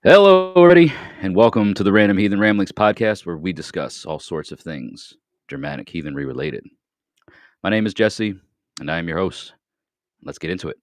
Hello, everybody, and welcome to the Random Heathen Ramblings podcast, where we discuss all sorts of things Germanic heathenry related. My name is Jesse, and I am your host. Let's get into it.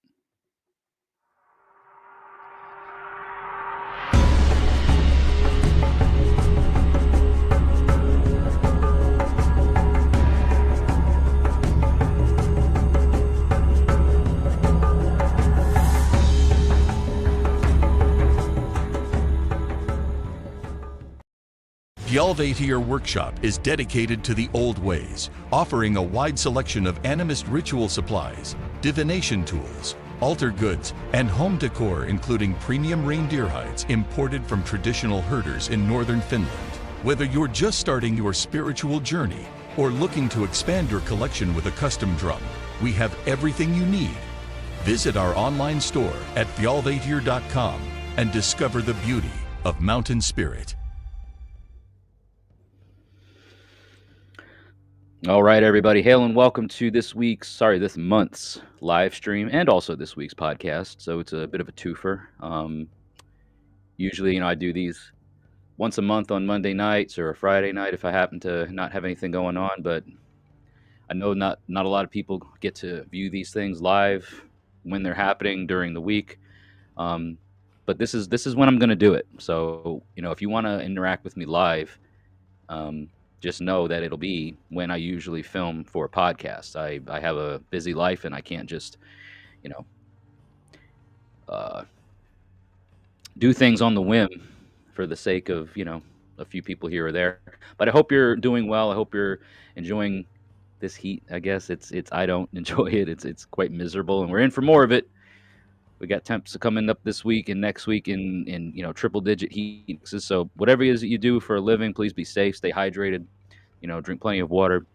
The RHR workshop is dedicated to the old ways, offering a wide selection of animist ritual supplies, divination tools, altar goods, and home decor, including premium reindeer hides imported from traditional herders in northern Finland. Whether you're just starting your spiritual journey or looking to expand your collection with a custom drum, we have everything you need. Visit our online store at thjalvatir.com and discover the beauty of mountain spirit. All right, everybody, hail and welcome to this month's live stream and also this week's podcast. So it's a bit of a twofer. Usually, I do these once a month on Monday nights or a Friday night if I happen to not have anything going on. But I know not a lot of people get to view these things live when they're happening during the week. But this is when I'm going to do it. So, if you want to interact with me live, just know that it'll be when I usually film for a podcast. I have a busy life and I can't just, do things on the whim for the sake of, a few people here or there. But I hope you're doing well. I hope you're enjoying this heat. I guess I don't enjoy it. It's quite miserable, and we're in for more of it. We got temps coming up this week and next week in triple digit heat. So whatever it is that you do for a living, please be safe, stay hydrated, drink plenty of water.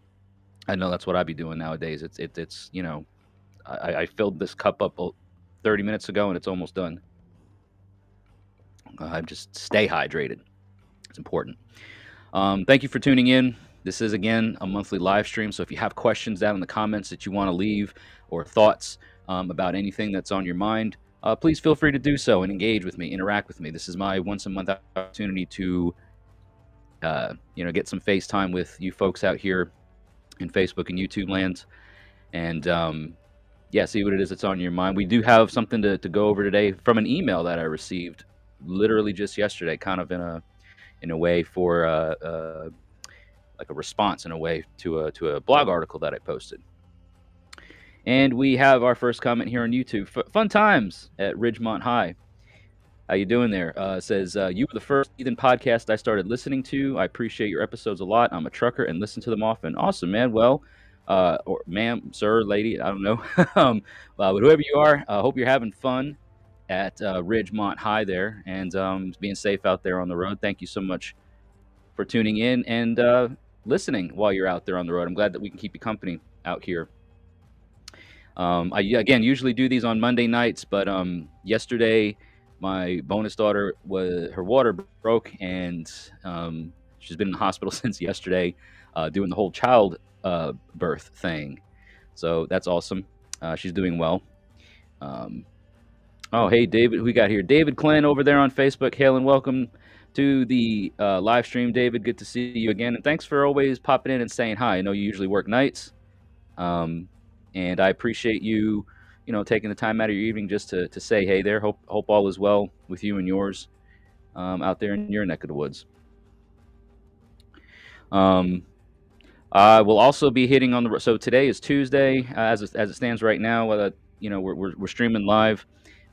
I know that's what I'd be doing nowadays. It's I filled this cup up 30 minutes ago and it's almost done. I just stay hydrated. It's important. Thank you for tuning in. This is, again, a monthly live stream. So if you have questions down in the comments that you want to leave or thoughts about anything that's on your mind, please feel free to do so and engage with me, interact with me. This is my once a month opportunity to, get some FaceTime with you folks out here in Facebook and YouTube lands. And, see what it is that's on your mind. We do have something to go over today from an email that I received literally just yesterday, kind of in a way for like a response in a way to a blog article that I posted. And we have our first comment here on YouTube. Fun times at Ridgemont High. How you doing there? Says, you were the first Heathen podcast I started listening to. I appreciate your episodes a lot. I'm a trucker and listen to them often. Awesome, man. Well, or ma'am, sir, lady, I don't know. But whoever you are, I hope you're having fun at Ridgemont High there and being safe out there on the road. Thank you so much for tuning in and listening while you're out there on the road. I'm glad that we can keep you company out here. I, again, usually do these on Monday nights, but yesterday my bonus daughter, her water broke, and she's been in the hospital since yesterday doing the whole child birth thing. So that's awesome. She's doing well. Oh, hey, David, who we got here? David Clan over there on Facebook. Hail and welcome to the live stream, David. Good to see you again. And thanks for always popping in and saying hi. I know you usually work nights. And I appreciate you, taking the time out of your evening just to say hey there. Hope all is well with you and yours out there in your neck of the woods. I will also be hitting on so today is Tuesday, as it stands right now. We're streaming live.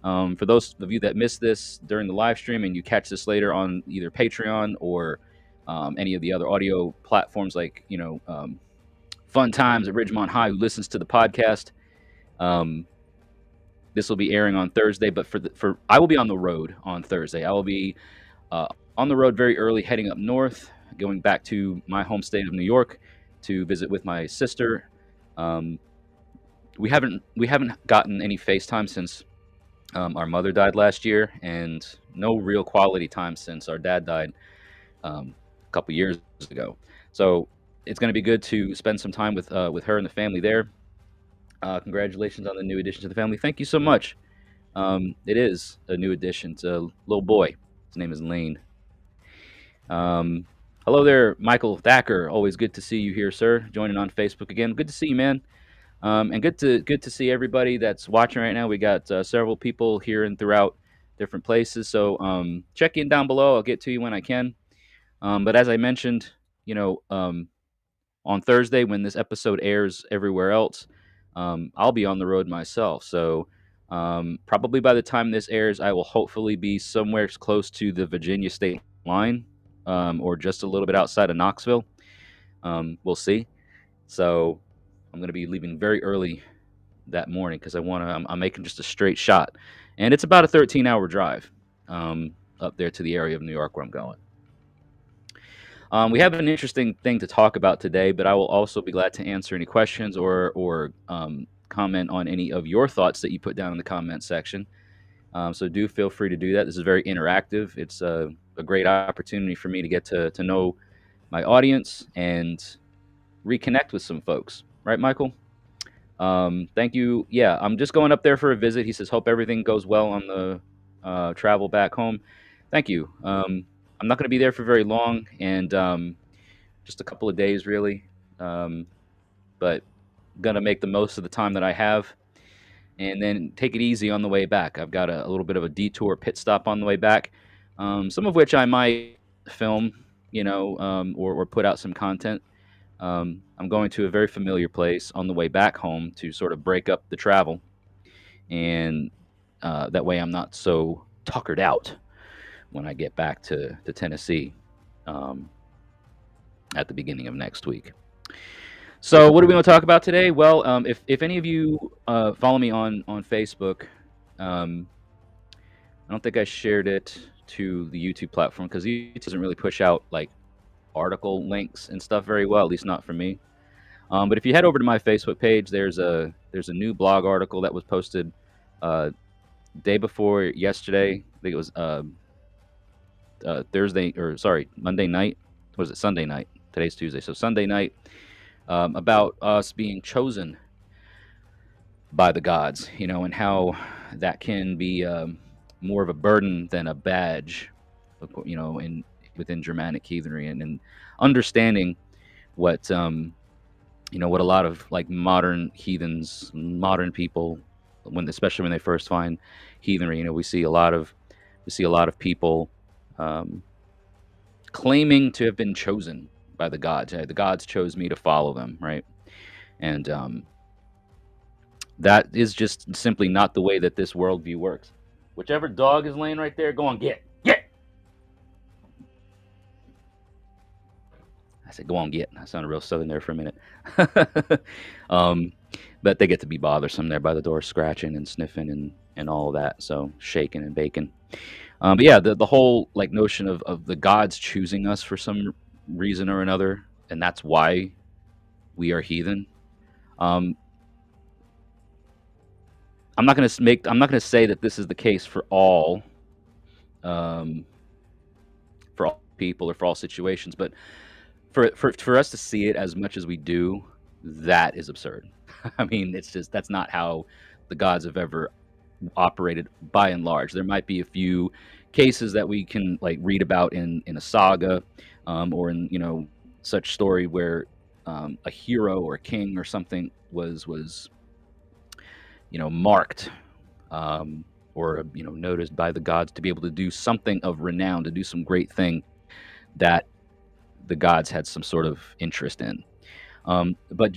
For those of you that missed this during the live stream and you catch this later on either Patreon or any of the other audio platforms like Fun Times at Ridgemont High, who listens to the podcast, this will be airing on Thursday. But I will be on the road on Thursday. I will be on the road very early, heading up north, going back to my home state of New York to visit with my sister. We haven't gotten any FaceTime since our mother died last year, and no real quality time since our dad died a couple years ago. So it's going to be good to spend some time with her and the family there. Congratulations on the new addition to the family. Thank you so much. It is a new addition. It's a little boy. His name is Lane. Hello there, Michael Thacker. Always good to see you here, sir. Joining on Facebook again. Good to see you, man. And good to see everybody that's watching right now. We got several people here and throughout different places. So check in down below. I'll get to you when I can. But as I mentioned, on Thursday when this episode airs everywhere else, I'll be on the road myself. So probably by the time this airs, I will hopefully be somewhere close to the Virginia state line, or just a little bit outside of Knoxville. We'll see. So I'm going to be leaving very early that morning because I'm making just a straight shot, and it's about a 13-hour drive up there to the area of New York where I'm going. We have an interesting thing to talk about today, but I will also be glad to answer any questions or comment on any of your thoughts that you put down in the comment section. So do feel free to do that. This is very interactive. It's a great opportunity for me to get to know my audience and reconnect with some folks. Right, Michael? Thank you. Yeah, I'm just going up there for a visit. He says, hope everything goes well on the travel back home. Thank you. I'm not going to be there for very long, and just a couple of days, really. But going to make the most of the time that I have, and then take it easy on the way back. I've got a little bit of a detour pit stop on the way back, some of which I might film, or put out some content. I'm going to a very familiar place on the way back home to sort of break up the travel, and that way I'm not so tuckered out when I get back to Tennessee at the beginning of next week. So what do we want to talk about today? Well, if any of you follow me on Facebook, I don't think I shared it to the YouTube platform because YouTube doesn't really push out like article links and stuff very well, at least not for me. But if you head over to my Facebook page, there's a new blog article that was posted day before yesterday. I think it was Monday night. Was it Sunday night? Today's Tuesday, so Sunday night, about us being chosen by the gods, and how that can be more of a burden than a badge, within Germanic heathenry, and understanding what what a lot of like modern heathens, modern people, especially when they first find heathenry, we see a lot of people claiming to have been chosen by the gods. The gods chose me to follow them, right? And that is just simply not the way that this worldview works. Whichever dog is laying right there, go on, get. I said, go on, get. I sounded real southern there for a minute. But they get to be bothersome there by the door, scratching and sniffing and all of that. So shaking and baking. But yeah, the whole like notion of the gods choosing us for some reason or another, and that's why we are heathen. I'm not going to say that this is the case for all people or for all situations, but for us to see it as much as we do, that is absurd. I mean, that's not how the gods have ever operated by and large. There might be a few cases that we can like read about in a saga, or in such story where a hero or a king or something was marked, or noticed by the gods to be able to do something of renown, to do some great thing that the gods had some sort of interest in. But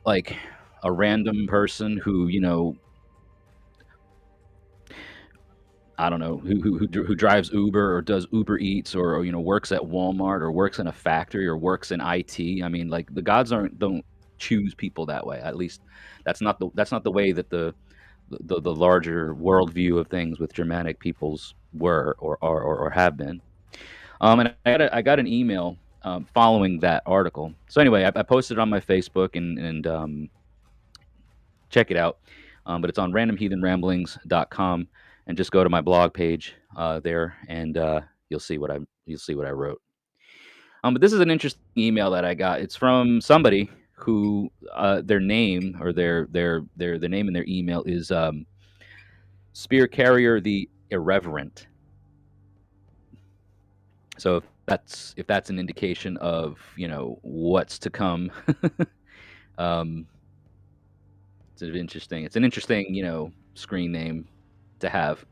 like a random person who I don't know, who drives Uber or does Uber Eats or works at Walmart or works in a factory or works in IT. I mean, like the gods don't choose people that way. At least that's not the way that the larger worldview of things with Germanic peoples were or have been. And I got an email following that article. So anyway, I posted it on my Facebook and check it out. But it's on randomheathenramblings.com, and just go to my blog page there, and you'll see what I wrote. But this is an interesting email that I got. It's from somebody who their name or their name in their email is Spear Carrier the Irreverent. So if that's an indication of what's to come, um, it's an interesting screen name to have.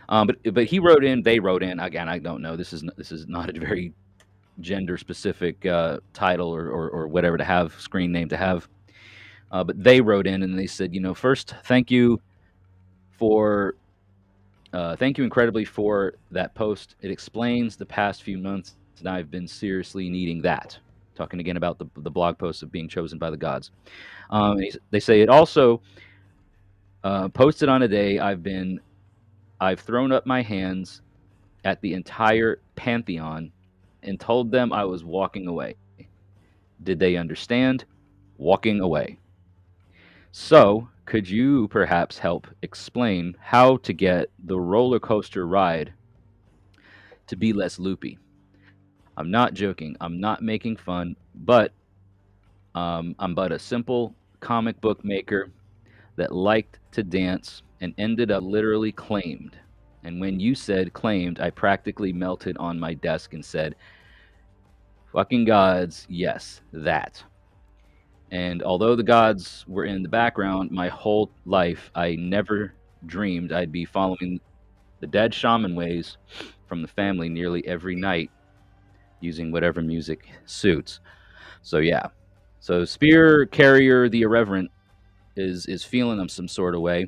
But he wrote in, they wrote in again. I don't know. This is not a very gender specific title or whatever to have, screen name to have. But they wrote in and they said, first, for thank you incredibly for that post. It explains the past few months, and I've been seriously needing that. Talking again about the blog post of being chosen by the gods. They say it also posted on a day I've thrown up my hands at the entire pantheon and told them I was walking away. Did they understand? Walking away. So, could you perhaps help explain how to get the roller coaster ride to be less loopy? I'm not joking. I'm not making fun, but I'm but a simple comic book maker that liked to dance and ended up literally claimed. And when you said claimed, I practically melted on my desk and said, fucking gods, yes, that. And although the gods were in the background, my whole life, I never dreamed I'd be following the dead shaman ways from the family nearly every night using whatever music suits. So, yeah. So, Spear Carrier the Irreverent is feeling them some sort of way.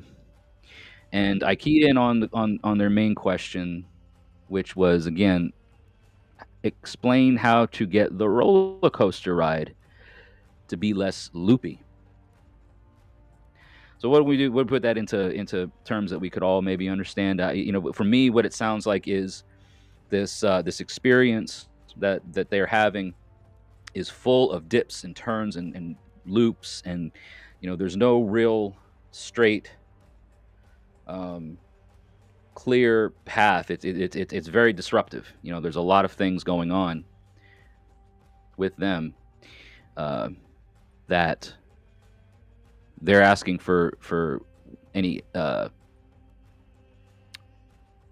And I keyed in on their main question, which was, again, explain how to get the roller coaster ride to be less loopy. So what do we do? We'll put that into terms that we could all maybe understand. For me, what it sounds like is this experience that they're having is full of dips and turns and loops, and there's no real straight, clear path. It's very disruptive. There's a lot of things going on with them that they're asking for any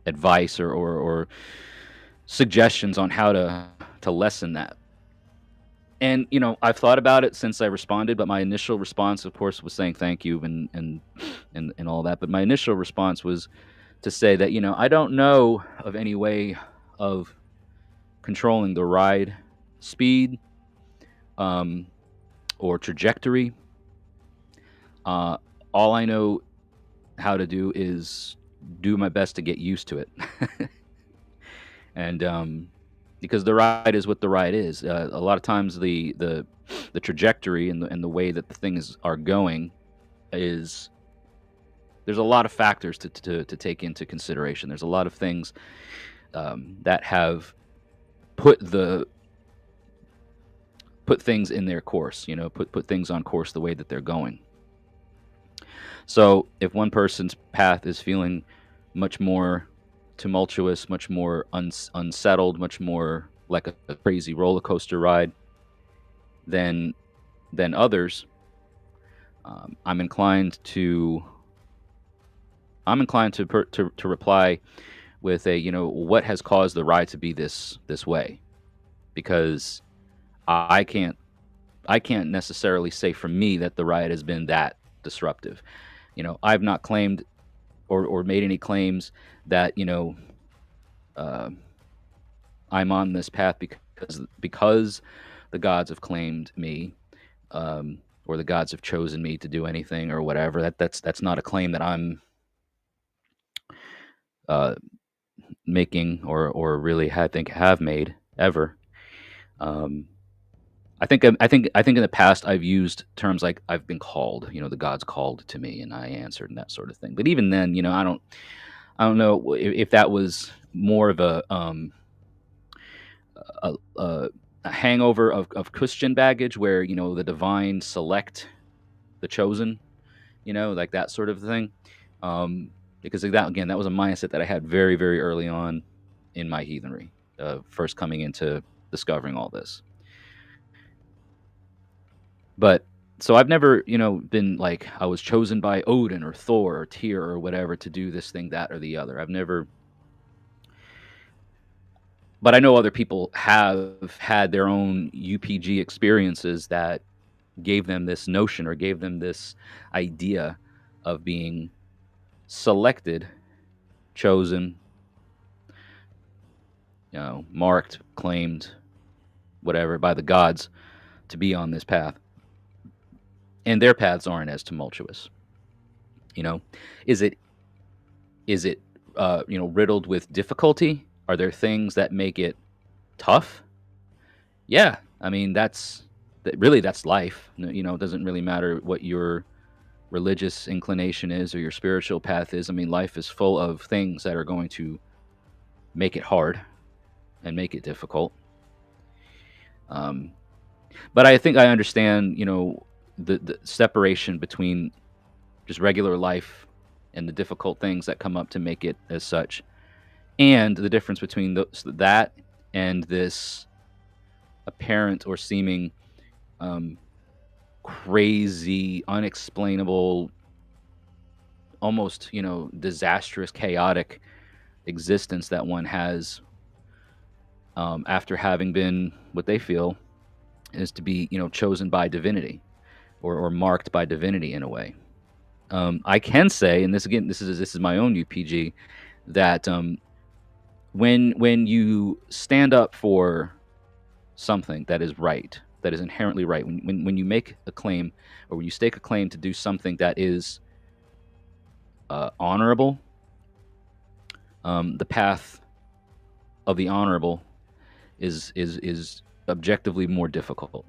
advice or suggestions on how to lessen that. And I've thought about it since I responded, but my initial response, of course, was saying thank you and all that. But my initial response was to say that I don't know of any way of controlling the ride speed or trajectory. All I know how to do is do my best to get used to it. And because the ride is what the ride is. A lot of times the trajectory and the way that the things are going is, there's a lot of factors to take into consideration. There's a lot of things that have put things in their course, put things on course the way that they're going. So if one person's path is feeling much more tumultuous, much more unsettled, much more like a crazy roller coaster ride than others, I'm inclined to reply with a what has caused the ride to be this way, because I can't necessarily say for me that the ride has been that disruptive. I've not claimed or made any claims that I'm on this path because the gods have claimed me, or the gods have chosen me to do anything or whatever. That's not a claim that I'm making or really have made ever. I think in the past I've used terms like I've been called, the gods called to me and I answered and that sort of thing. But even then, I don't know if that was more of a hangover of Christian baggage where, the divine select the chosen, like that sort of thing. Because that was a mindset that I had very, very early on in my heathenry, first coming into discovering all this. But so I've never, been like I was chosen by Odin or Thor or Tyr or whatever to do this thing, that, or the other. I've never But I know other people have had their own UPG experiences that gave them this notion or gave them this idea of being selected, chosen, marked, claimed, whatever, by the gods to be on this path. And their paths aren't as tumultuous. Is it riddled with difficulty? Are there things that make it tough? Yeah, I mean that's life. It doesn't really matter what your religious inclination is or your spiritual path is. I mean, life is full of things that are going to make it hard and make it difficult. But I think I understand, the separation between just regular life and the difficult things that come up to make it as such, and the difference between that and this apparent or seeming crazy, unexplainable, almost, disastrous, chaotic existence that one has after having been what they feel is to be, chosen by divinity or marked by divinity in a way. I can say, and this is my own UPG, that when you stand up for something that is right, that is inherently right, when you make a claim or when you stake a claim to do something that is honorable, the path of the honorable is objectively more difficult.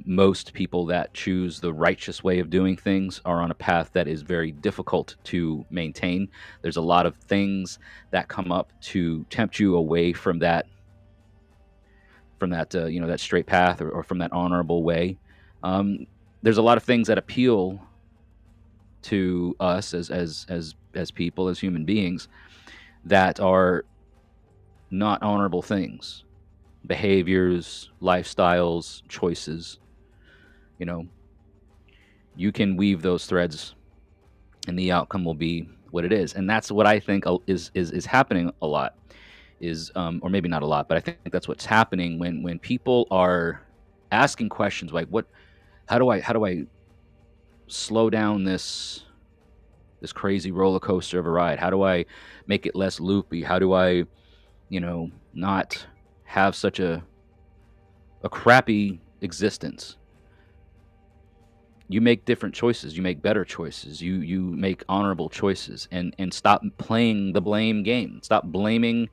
Most people that choose the righteous way of doing things are on a path that is very difficult to maintain. There's a lot of things that come up to tempt you away from that that straight path or from that honorable way. There's a lot of things that appeal to us as people, as human beings, that are not honorable things. Behaviors, lifestyles, choices. You can weave those threads and the outcome will be what it is. And that's what I think is happening a lot, or maybe not a lot, but I think that's what's happening when people are asking questions like, how do I slow down this crazy roller coaster of a ride? How do I make it less loopy? How do I, not have such a crappy existence? You make different choices. You make better choices. You make honorable choices, and stop playing the blame game. Stop blaming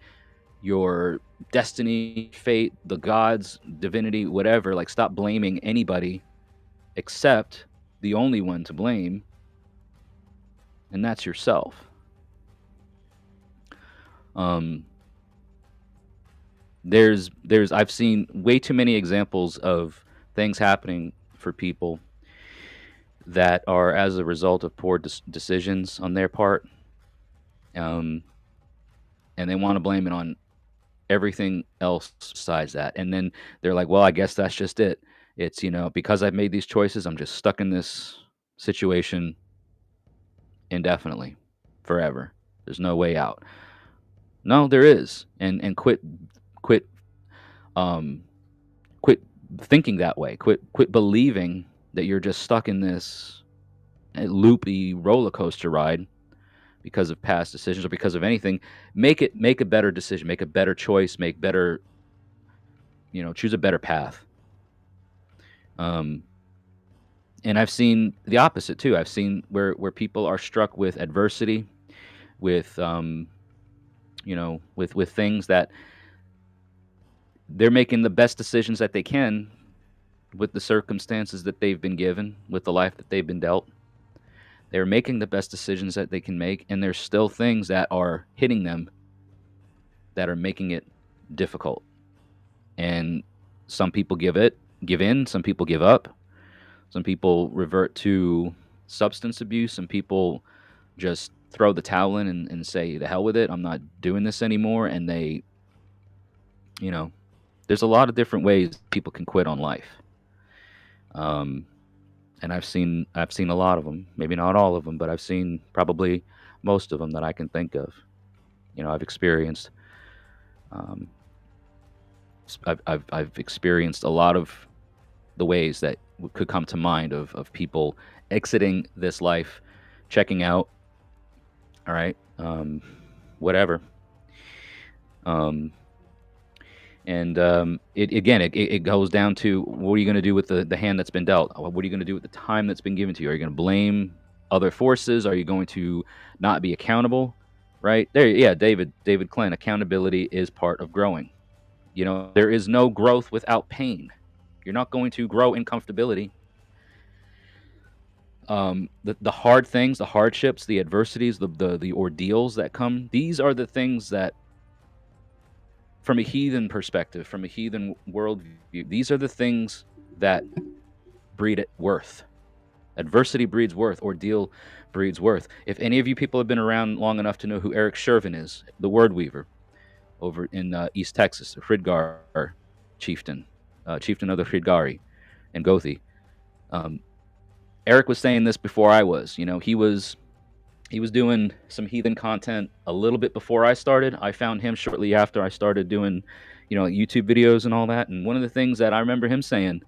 your destiny, fate, the gods, divinity, whatever. Like, stop blaming anybody except the only one to blame, and that's yourself. I've seen way too many examples of things happening for people that are as a result of poor decisions on their part, and they want to blame it on everything else besides that. And then they're like, well, I guess that's just it. It's, because I've made these choices, I'm just stuck in this situation indefinitely, forever. There's no way out. No, there is. And quit thinking that way. Quit believing that you're just stuck in this loopy roller coaster ride because of past decisions or because of anything. Make a better decision, make a better choice, choose a better path. And I've seen the opposite too. I've seen where people are struck with adversity, with with things that they're making the best decisions that they can with the circumstances that they've been given, with the life that they've been dealt. They're making the best decisions that they can make, and there's still things that are hitting them that are making it difficult. And some people give in, some people give up, some people revert to substance abuse, some people just throw the towel in and say, the hell with it, I'm not doing this anymore. And they, there's a lot of different ways people can quit on life. And I've seen a lot of them, maybe not all of them, but I've seen probably most of them that I can think of. I've experienced Um, I've experienced a lot of the ways that could come to mind of people exiting this life, checking out. All right, whatever. Um, and it again, it goes down to, what are you going to do with the hand that's been dealt? What are you going to do with the time that's been given to you? Are you going to blame other forces? Are you going to not be accountable? Right there, yeah, David Klein. Accountability is part of growing. There is no growth without pain. You're not going to grow in comfortability. The hard things, the hardships, the adversities, the ordeals that come, these are the things that, from a heathen perspective, from a heathen worldview, these are the things that breed worth. Adversity breeds worth. Ordeal breeds worth. If any of you people have been around long enough to know who Eric Shervin is, the word weaver over in East Texas, the Fridgar chieftain, chieftain of the Fridgari and Gothi. Eric was saying this before I was. He was doing some heathen content a little bit before I started. I found him shortly after I started doing, YouTube videos and all that. And one of the things that I remember him saying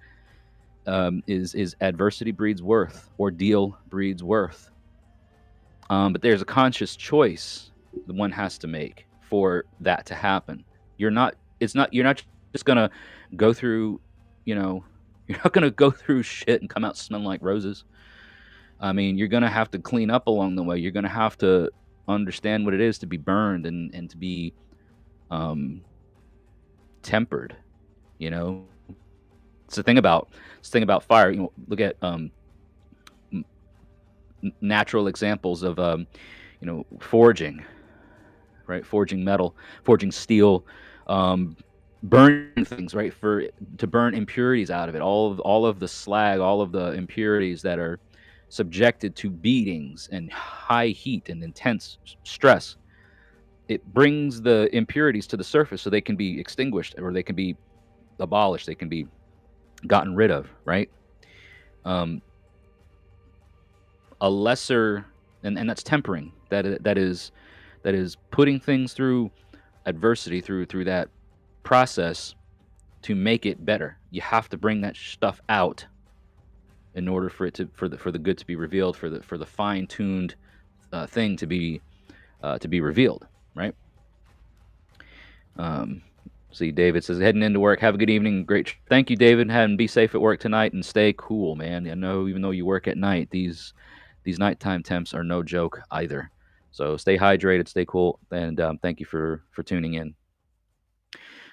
is adversity breeds worth, ordeal breeds worth. But there's a conscious choice that one has to make for that to happen. You're not just gonna go through, you're not gonna go through shit and come out smelling like roses. I mean, you're gonna have to clean up along the way. You're gonna have to understand what it is to be burned and to be tempered. It's the thing about fire. Look at natural examples of forging, right? Forging metal, forging steel, burning things, right? To burn impurities out of it, all of the slag, all of the impurities that are subjected to beatings and high heat and intense stress. It brings the impurities to the surface so they can be extinguished, or they can be abolished, they can be gotten rid of, right? A lesser, and that's tempering. That is putting things through adversity, through that process to make it better. You have to bring that stuff out in order for it for the good to be revealed, for the fine-tuned thing to be revealed, right? See, David says, heading into work. Have a good evening. Great. Thank you, David. And be safe at work tonight and stay cool, man. I know, even though you work at night, these nighttime temps are no joke either. So stay hydrated, stay cool, and thank you for tuning in.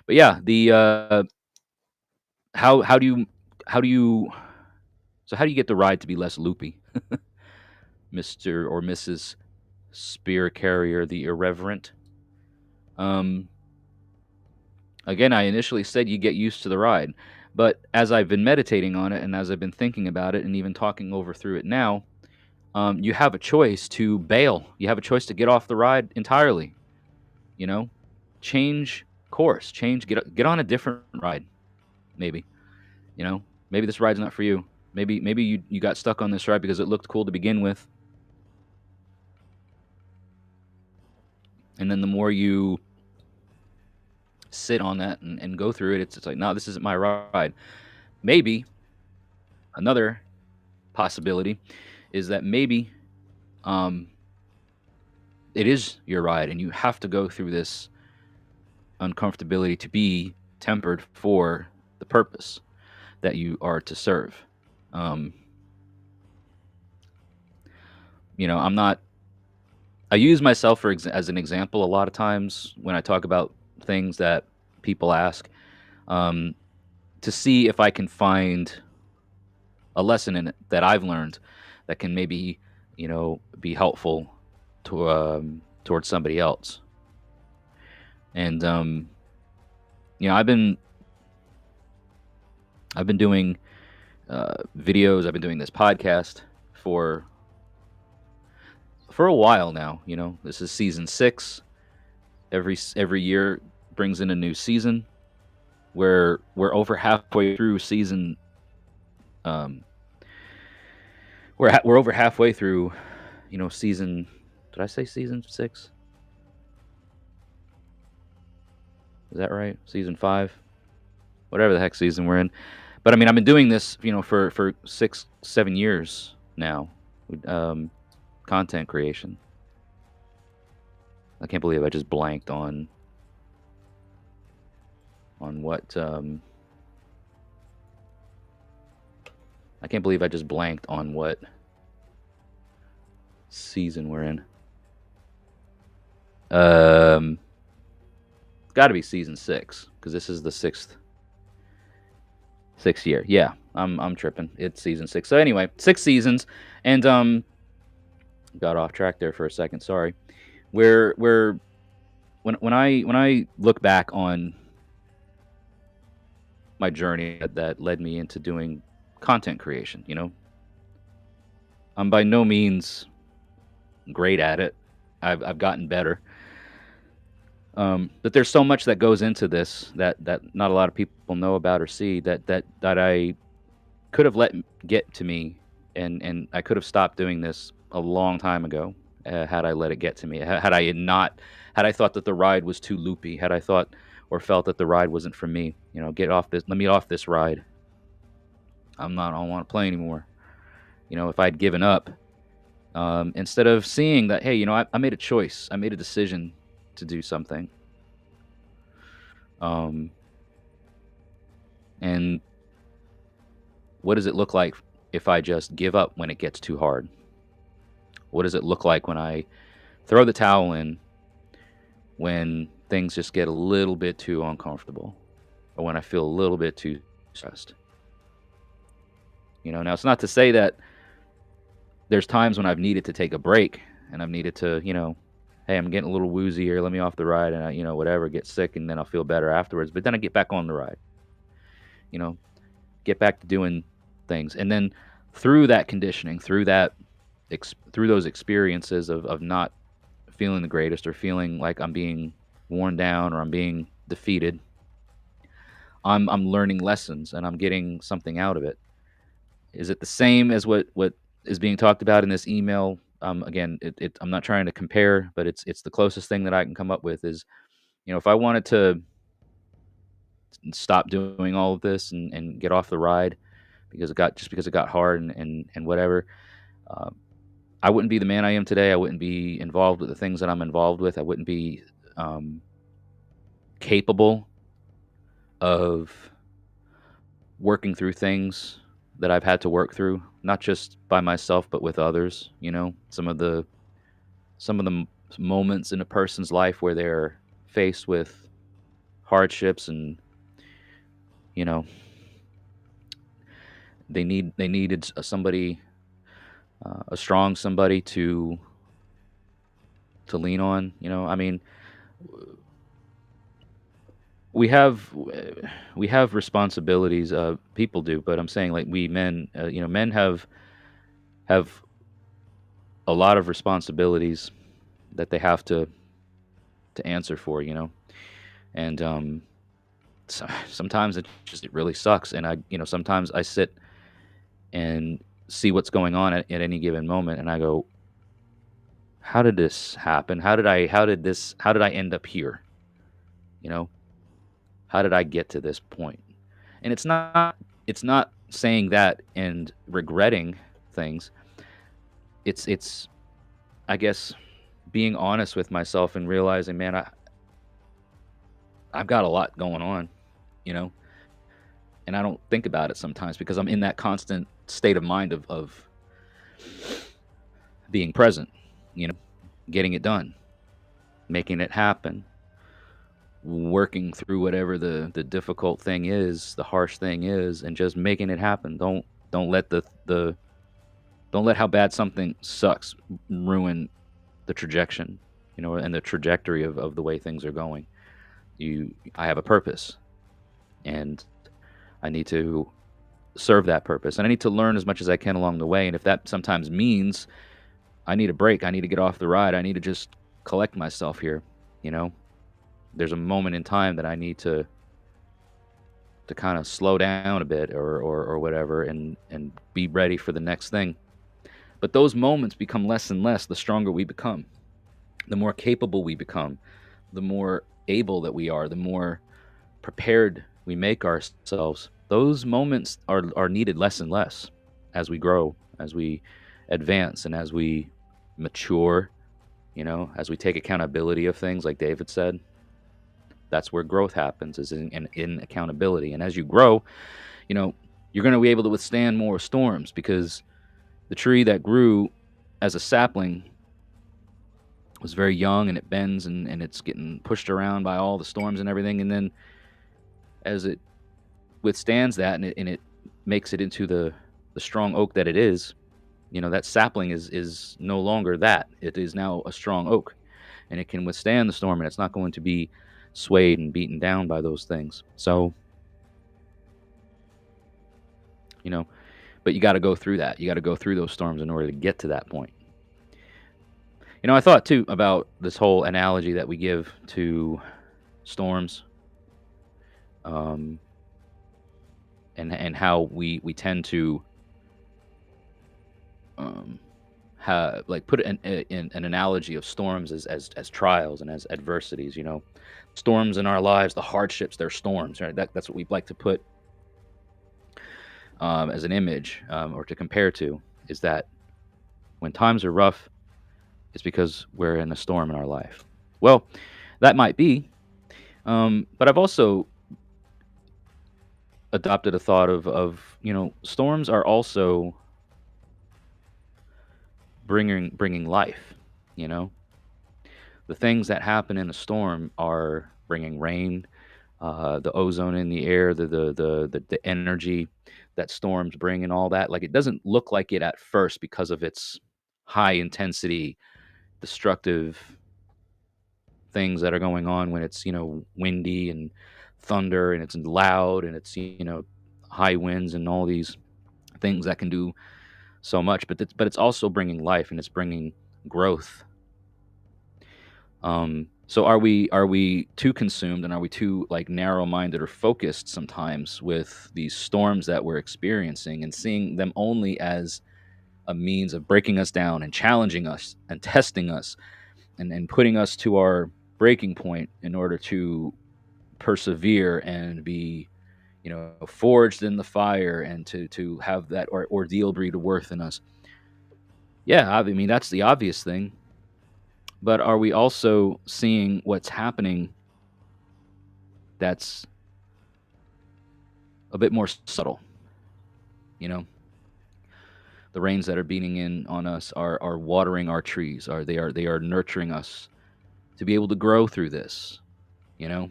But yeah, the how do you get the ride to be less loopy, Mr. or Mrs. Spear Carrier the Irreverent? Again, I initially said you get used to the ride, but as I've been meditating on it and as I've been thinking about it and even talking through it now, you have a choice to bail. You have a choice to get off the ride entirely. Change course. Get on a different ride. Maybe. Maybe this ride's not for you. Maybe you got stuck on this ride because it looked cool to begin with. And then the more you sit on that and go through it, it's like, no, this isn't my ride. Maybe another possibility is that maybe it is your ride, and you have to go through this uncomfortability to be tempered for the purpose that you are to serve. I'm not. I use myself as an example a lot of times when I talk about things that people ask, to see if I can find a lesson in it that I've learned that can maybe, be helpful to towards somebody else. And I've been doing videos. I've been doing this podcast for a while now. This is season 6. Every year brings in a new season. We're over halfway through season. We're over halfway through, season. Did I say season 6? Is that right? Season 5, whatever the heck season we're in. But I mean, I've been doing this, for 6, 7 years now. Content creation. I can't believe I just blanked on what. I can't believe I just blanked on what season we're in. It's got to be season 6 because this is the sixth year. Yeah, I'm tripping. It's season 6. So anyway, 6 seasons, and got off track there for a second. Sorry. When I look back on my journey that led me into doing content creation, I'm by no means great at it. I've gotten better. But there's so much that goes into this that not a lot of people know about or see that I could have let get to me, and I could have stopped doing this a long time ago had I let it get to me. Had I thought that the ride was too loopy, had I thought or felt that the ride wasn't for me, let me off this ride. I don't want to play anymore. If I'd given up, instead of seeing that, hey, I made a choice, I made a decision to do something. And what does it look like if I just give up when it gets too hard? What does it look like when I throw the towel in when things just get a little bit too uncomfortable, or when I feel a little bit too stressed? Now it's not to say that there's times when I've needed to take a break and I've needed to, hey, I'm getting a little woozy here, let me off the ride, and I, whatever, get sick, and then I'll feel better afterwards. But then I get back on the ride, get back to doing things. And then through that conditioning, through those experiences of not feeling the greatest, or feeling like I'm being worn down, or I'm being defeated, I'm learning lessons, and I'm getting something out of it. Is it the same as what is being talked about in this email? Again, I'm not trying to compare, but it's the closest thing that I can come up with. Is, if I wanted to stop doing all of this and get off the ride because it got hard and whatever, I wouldn't be the man I am today. I wouldn't be involved with the things that I'm involved with. I wouldn't be capable of working through things that I've had to work through, not just by myself, but with others. Some of the moments in a person's life where they're faced with hardships, and they needed somebody, a strong somebody to lean on. I mean, we have responsibilities. People do, but I'm saying, like, we men, men have a lot of responsibilities that they have to answer for. And sometimes it really sucks. And I, sometimes I sit and see what's going on at any given moment, and I go, how did this happen? How did I end up here? How did I get to this point? And it's not saying that and regretting things. It's I guess being honest with myself and realizing, man, I've got a lot going on, and I don't think about it sometimes because I'm in that constant state of mind of being present, getting it done, making it happen, working through whatever the difficult thing is, the harsh thing is, and just making it happen. Don't let don't let how bad something sucks ruin the trajectory, and the trajectory of the way things are going. I have a purpose, and I need to serve that purpose, and I need to learn as much as I can along the way. And if that sometimes means I need a break, I need to get off the ride, I need to just collect myself here, there's a moment in time that I need to kind of slow down a bit, or whatever, and be ready for the next thing. But those moments become less and less the stronger we become, the more capable we become, the more able that we are, the more prepared we make ourselves, those moments are needed less and less as we grow, as we advance, and as we mature, as we take accountability of things, like David said. That's where growth happens, is in accountability. And as you grow, you're going to be able to withstand more storms, because the tree that grew as a sapling was very young, and it bends, and it's getting pushed around by all the storms and everything. And then as it withstands that, and it makes it into the strong oak that it is, that sapling is no longer that. It is now a strong oak, and it can withstand the storm, and it's not going to be swayed and beaten down by those things. So, but you got to go through that. You got to go through those storms in order to get to that point. I thought too about this whole analogy that we give to storms, and how we tend to put an analogy of storms as trials and as adversities. Storms in our lives, the hardships, they're storms, right? That's what we like to put as an image, or to compare to, is that when times are rough, it's because we're in a storm in our life. Well, that might be, but I've also adopted a thought of storms are also bringing life. The things that happen in a storm are bringing rain, the ozone in the air, the energy that storms bring, and all that. Like, it doesn't look like it at first because of its high intensity, destructive things that are going on when it's windy and thunder, and it's loud, and it's high winds, and all these things that can do so much. But it's also bringing life, and it's bringing growth. So are we too consumed, and are we too narrow-minded or focused sometimes with these storms that we're experiencing, and seeing them only as a means of breaking us down and challenging us and testing us, and putting us to our breaking point in order to persevere and be forged in the fire, and to have that ordeal breed worth in us? Yeah, I mean, that's the obvious thing. But are we also seeing what's happening that's a bit more subtle? The rains that are beating in on us are watering our trees. They are nurturing us to be able to grow through this. It's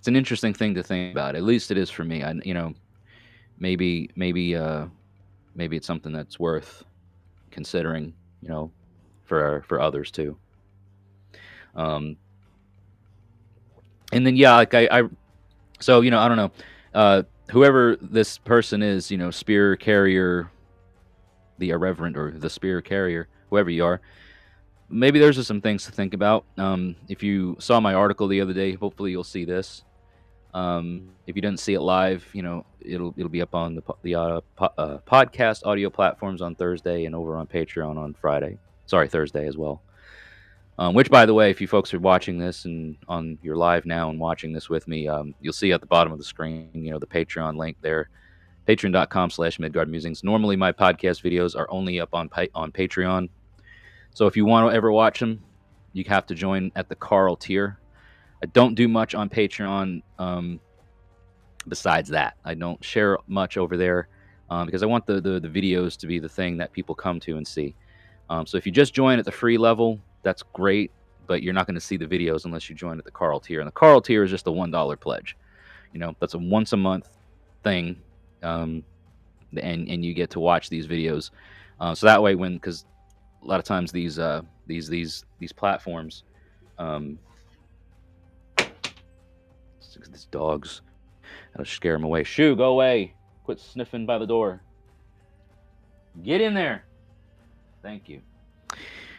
an interesting thing to think about. At least it is for me. Maybe it's something that's worth considering. For others too. And then so I don't know, whoever this person is, spear carrier, the irreverent, or the spear carrier, whoever you are, maybe there's just some things to think about. If you saw my article the other day, hopefully you'll see this. If you didn't see it live, it'll be up on the podcast audio platforms on Thursday, and over on Patreon on Friday. Sorry, Thursday as well. Which, by the way, if you folks are watching this and you're live now and watching this with me, you'll see at the bottom of the screen, the Patreon link there, patreon.com/MidgardMusings. Normally, my podcast videos are only up on Patreon. So if you want to ever watch them, you have to join at the Carl tier. I don't do much on Patreon besides that. I don't share much over there because I want the videos to be the thing that people come to and see. So if you just join at the free level, that's great, but you're not going to see the videos unless you join at the Carl tier. And the Carl tier is just a $1 pledge. That's a once a month thing, and you get to watch these videos. So that way, because a lot of times these platforms, these dogs, that'll scare them away. Shoo, go away! Quit sniffing by the door. Get in there. Thank you.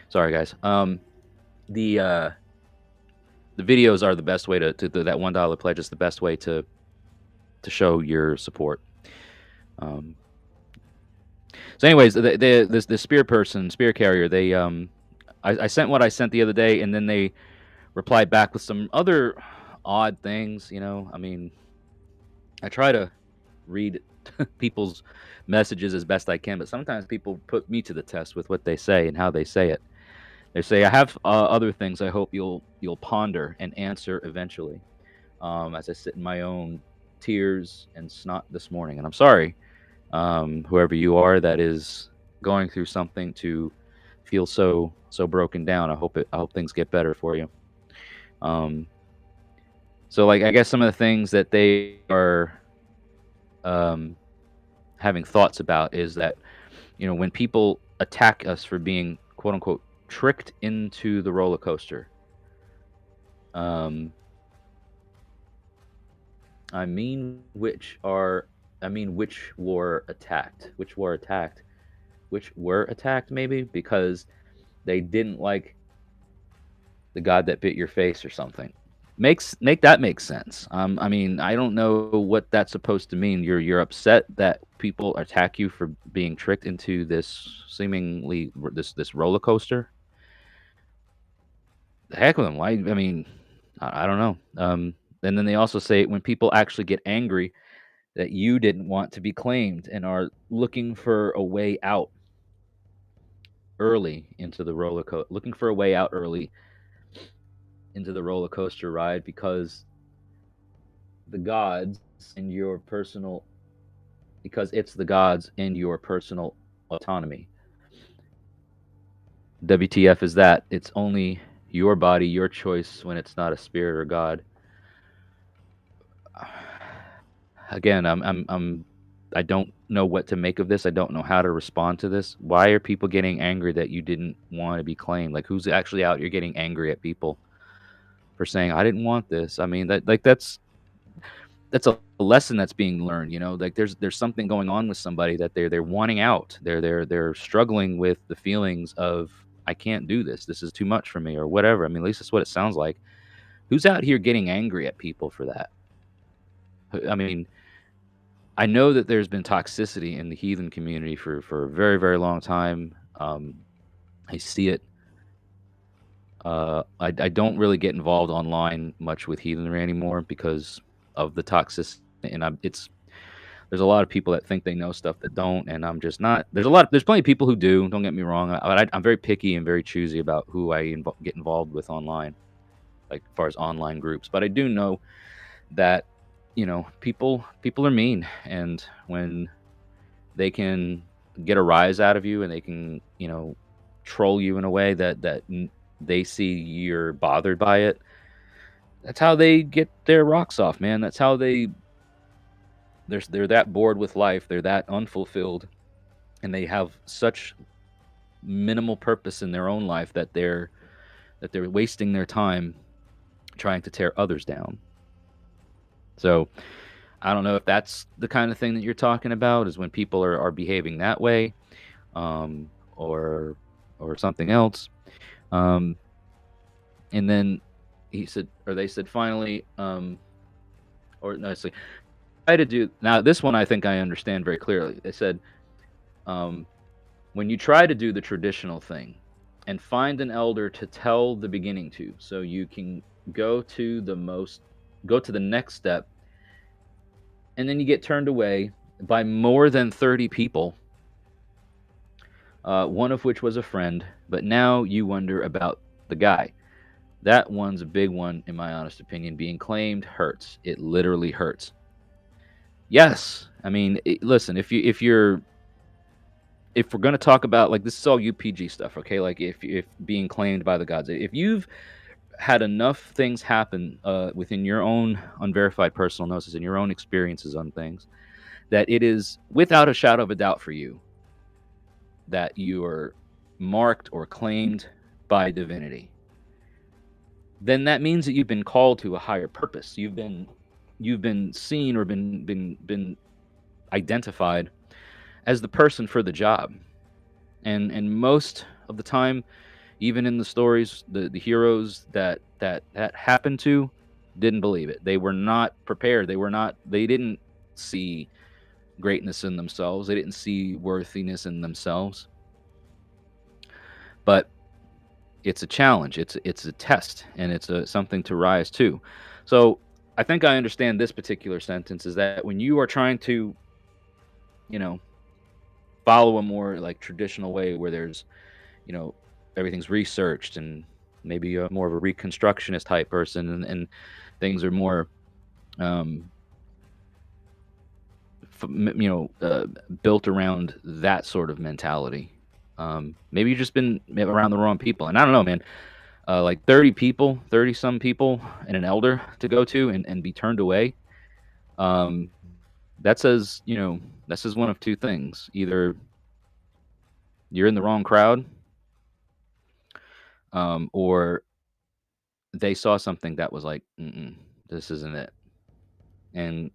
Sorry, guys. The videos are the best way to that $1 pledge is the best way to show your support. So, anyways, the spear carrier, they I sent what I sent the other day, and then they replied back with some other odd things. I mean, I try to read people's messages as best I can, but sometimes people put me to the test with what they say and how they say it. They say, "I have other things I hope you'll ponder and answer eventually." As I sit in my own tears and snot this morning, and I'm sorry, whoever you are that is going through something to feel so broken down. I hope things get better for you. Um, so, like, I guess some of the things that they are um, having thoughts about is that, when people attack us for being quote unquote tricked into the roller coaster. Um, I mean, which were attacked, which were attacked, maybe because they didn't like the God that bit your face or something. Make that make sense. I mean, I don't know what that's supposed to mean. You're upset that people attack you for being tricked into this seemingly this roller coaster. The heck with them. Why? I mean, I don't know. And then they also say when people actually get angry that you didn't want to be claimed and are looking for a way out early into the looking for a way out early into the roller coaster ride because the gods and your personal because it's the gods and your personal autonomy. WTF is that? It's only your body, your choice when it's not a spirit or God. Again, I don't know what to make of this. I don't know how to respond to this. Why are people getting angry that you didn't want to be claimed? Like, who's actually out here getting angry at people for saying I didn't want this? I mean, that's a lesson that's being learned. Like there's something going on with somebody that they're wanting out. They're struggling with the feelings of I can't do this. This is too much for me or whatever. I mean, at least that's what it sounds like. Who's out here getting angry at people for that? I mean, I know that there's been toxicity in the heathen community for a very, very long time. I see it. I don't really get involved online much with heathenry anymore because of the toxicity, and there's a lot of people that think they know stuff that don't, and I'm just not. There's plenty of people who do. Don't get me wrong. I'm very picky and very choosy about who I get involved with online, like as far as online groups. But I do know that people are mean, and when they can get a rise out of you and they can troll you in a way that they see you're bothered by it, that's how they get their rocks off, man. That's how they're that bored with life, they're that unfulfilled, and they have such minimal purpose in their own life that they're wasting their time trying to tear others down. So I don't know if that's the kind of thing that you're talking about, is when people are behaving that way, or something else. And then they said finally, or no, it's like, try to do now. This one I think I understand very clearly. They said, when you try to do the traditional thing and find an elder to tell the beginning to, so you can go to the next step, and then you get turned away by more than 30 people, one of which was a friend, but now you wonder about the guy. That one's a big one, in my honest opinion. Being claimed hurts. It literally hurts. Yes, I mean, listen. If we're gonna talk about, like, this is all UPG stuff, okay? Like, if being claimed by the gods, if you've had enough things happen within your own unverified personal gnosis and your own experiences on things, that it is without a shadow of a doubt for you that you are marked or claimed by divinity, then that means that you've been called to a higher purpose. You've been seen or been identified as the person for the job. And most of the time, even in the stories, the heroes that happened to didn't believe it. They were not prepared. They didn't see greatness in themselves. They didn't see worthiness in themselves. But it's a challenge. It's a test, and it's something to rise to. So I think I understand this particular sentence is that when you are trying to, you know, follow a more like traditional way where there's, you know, everything's researched and maybe a more of a reconstructionist type person, and things are more, um, built around that sort of mentality. Maybe you've just been around the wrong people, and I don't know, man. Like 30 people, 30 some people, and an elder to go to and be turned away. Um, that says, that says one of two things: either you're in the wrong crowd, or they saw something that was like, mm-mm, this isn't it. And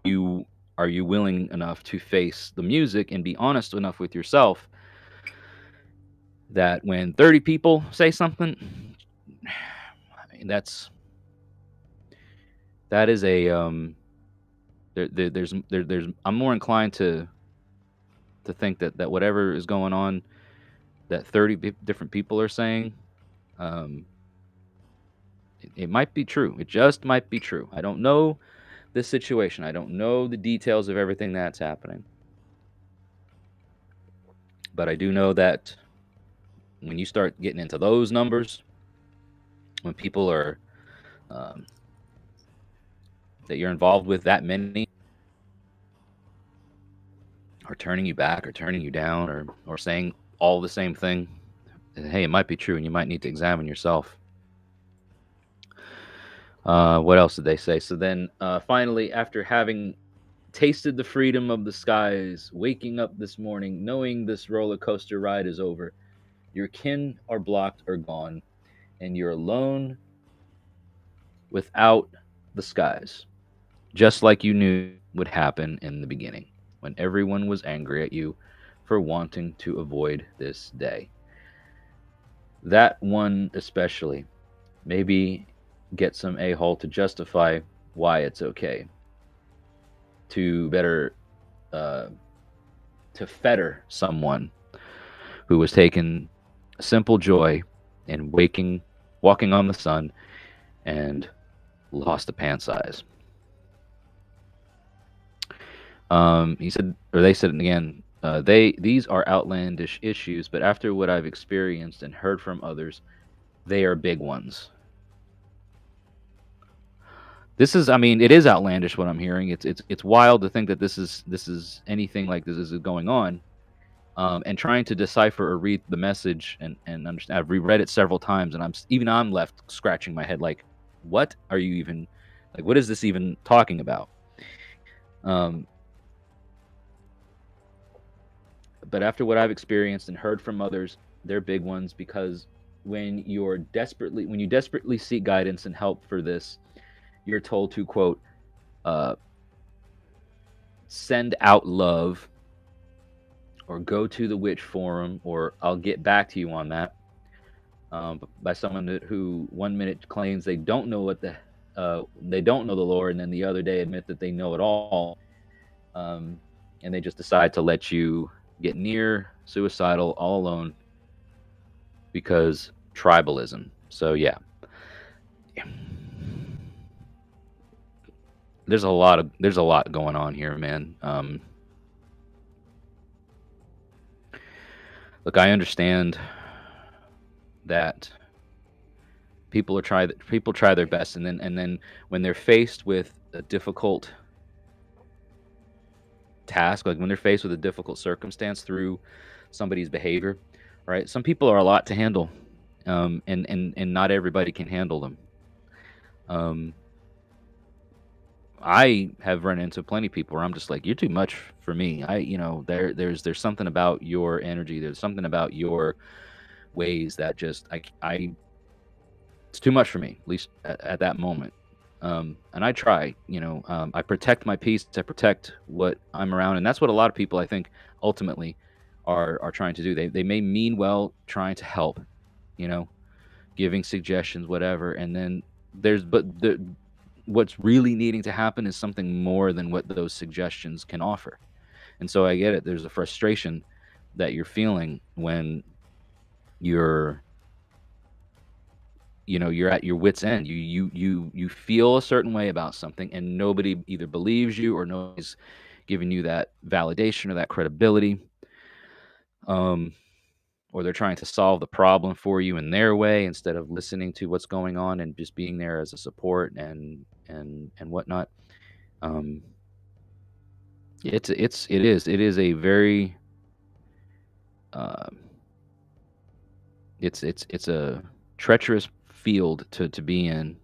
you are you willing enough to face the music and be honest enough with yourself that when 30 people say something, I mean, that is a there's I'm more inclined to think that whatever is going on that 30 different people are saying, um, it might be true. It just might be true. I don't know this situation. I don't know the details of everything that's happening. But I do know that when you start getting into those numbers, when people are um, that you're involved with, that many are turning you back or turning you down or saying all the same thing, hey, it might be true, and you might need to examine yourself. What else did they say? So then, finally, after having tasted the freedom of the skies, waking up this morning, knowing this roller coaster ride is over, your kin are blocked or gone, and you're alone without the skies, just like you knew would happen in the beginning, when everyone was angry at you for wanting to avoid this day. That one especially, maybe get some a-hole to justify why it's okay to better to fetter someone who was taking simple joy in walking on the sun, and lost a pant size. He said, or they said it again. These are outlandish issues, but after what I've experienced and heard from others, they are big ones. This is, I mean, it is outlandish what I'm hearing. It's wild to think that this is anything like this is going on. And trying to decipher or read the message and understand. I've reread it several times, and I'm left scratching my head like, what are you even like? What is this even talking about? But after what I've experienced and heard from others, they're big ones, because when you desperately seek guidance and help for this, you're told to, quote, send out love, or go to the witch forum, or I'll get back to you on that. By someone who 1 minute claims they don't know they don't know the Lord, and then the other day admit that they know it all, and they just decide to let you get near suicidal all alone because tribalism. So yeah, there's a lot going on here, man. Look, I understand that people try their best, and then when they're faced with a difficult task, like when they're faced with a difficult circumstance through somebody's behavior, right? Some people are a lot to handle, and not everybody can handle them. I have run into plenty of people where I'm just like, you're too much for me. There's something about your energy. There's something about your ways that just it's too much for me, at least at that moment. And I try, I protect my peace, I protect what I'm around, and that's what a lot of people, I think, ultimately are trying to do. They may mean well, trying to help, giving suggestions, whatever, and then what's really needing to happen is something more than what those suggestions can offer. And so I get it. There's a frustration that you're feeling when you're you're at your wit's end. You feel a certain way about something, and nobody either believes you or nobody's giving you that validation or that credibility. Or they're trying to solve the problem for you in their way instead of listening to what's going on and just being there as a support and whatnot. Um, it is a very uh, it's a treacherous field to be in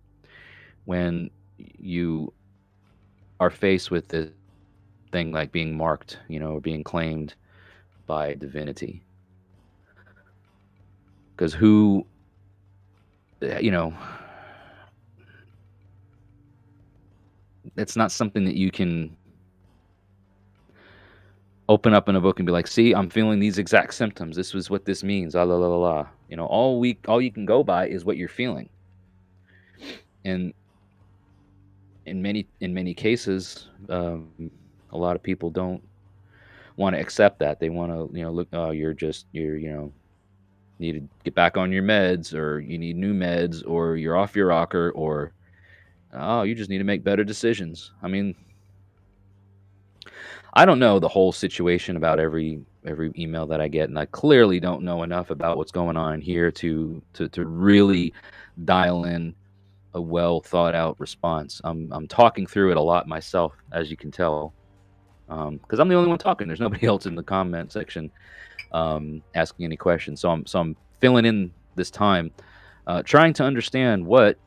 when you are faced with this thing like being marked, or being claimed by divinity. Because who, you know, it's not something that you can open up in a book and be like, see, I'm feeling these exact symptoms. This was what this means. La la la la la. All you can go by is what you're feeling. And in many cases, a lot of people don't want to accept that. They want to, look, oh, you're need to get back on your meds, or you need new meds, or you're off your rocker, or oh, you just need to make better decisions. I mean, I don't know the whole situation about every email that I get, and I clearly don't know enough about what's going on here to really dial in a well thought out response. I'm talking through it a lot myself, as you can tell, because I'm the only one talking. There's nobody else in the comment section asking any questions. So I'm filling in this time, trying to understand what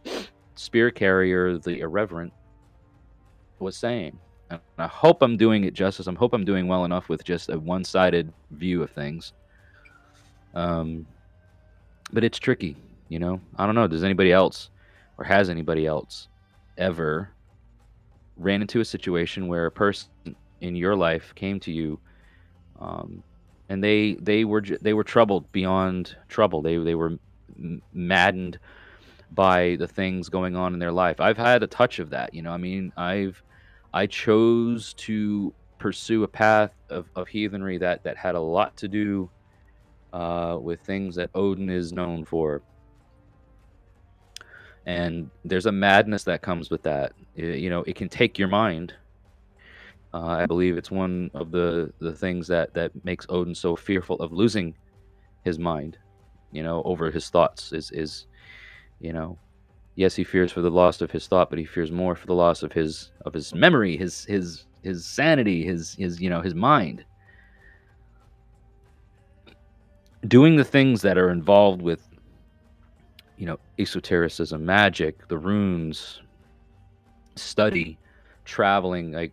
Spirit Carrier, the Irreverent, was saying. And I hope I'm doing it justice. I hope I'm doing well enough with just a one-sided view of things. But it's tricky, I don't know. Does anybody else, or has anybody else ever ran into a situation where a person in your life came to you, and they were troubled beyond trouble. They were maddened by the things going on in their life. I've had a touch of that, I mean, I chose to pursue a path of heathenry that had a lot to do with things that Odin is known for. And there's a madness that comes with that. It can take your mind. I believe it's one of the things that makes Odin so fearful of losing his mind, over his thoughts is yes, he fears for the loss of his thought, but he fears more for the loss of his memory, his sanity, his mind. Doing the things that are involved with, esotericism, magic, the runes, study, traveling, like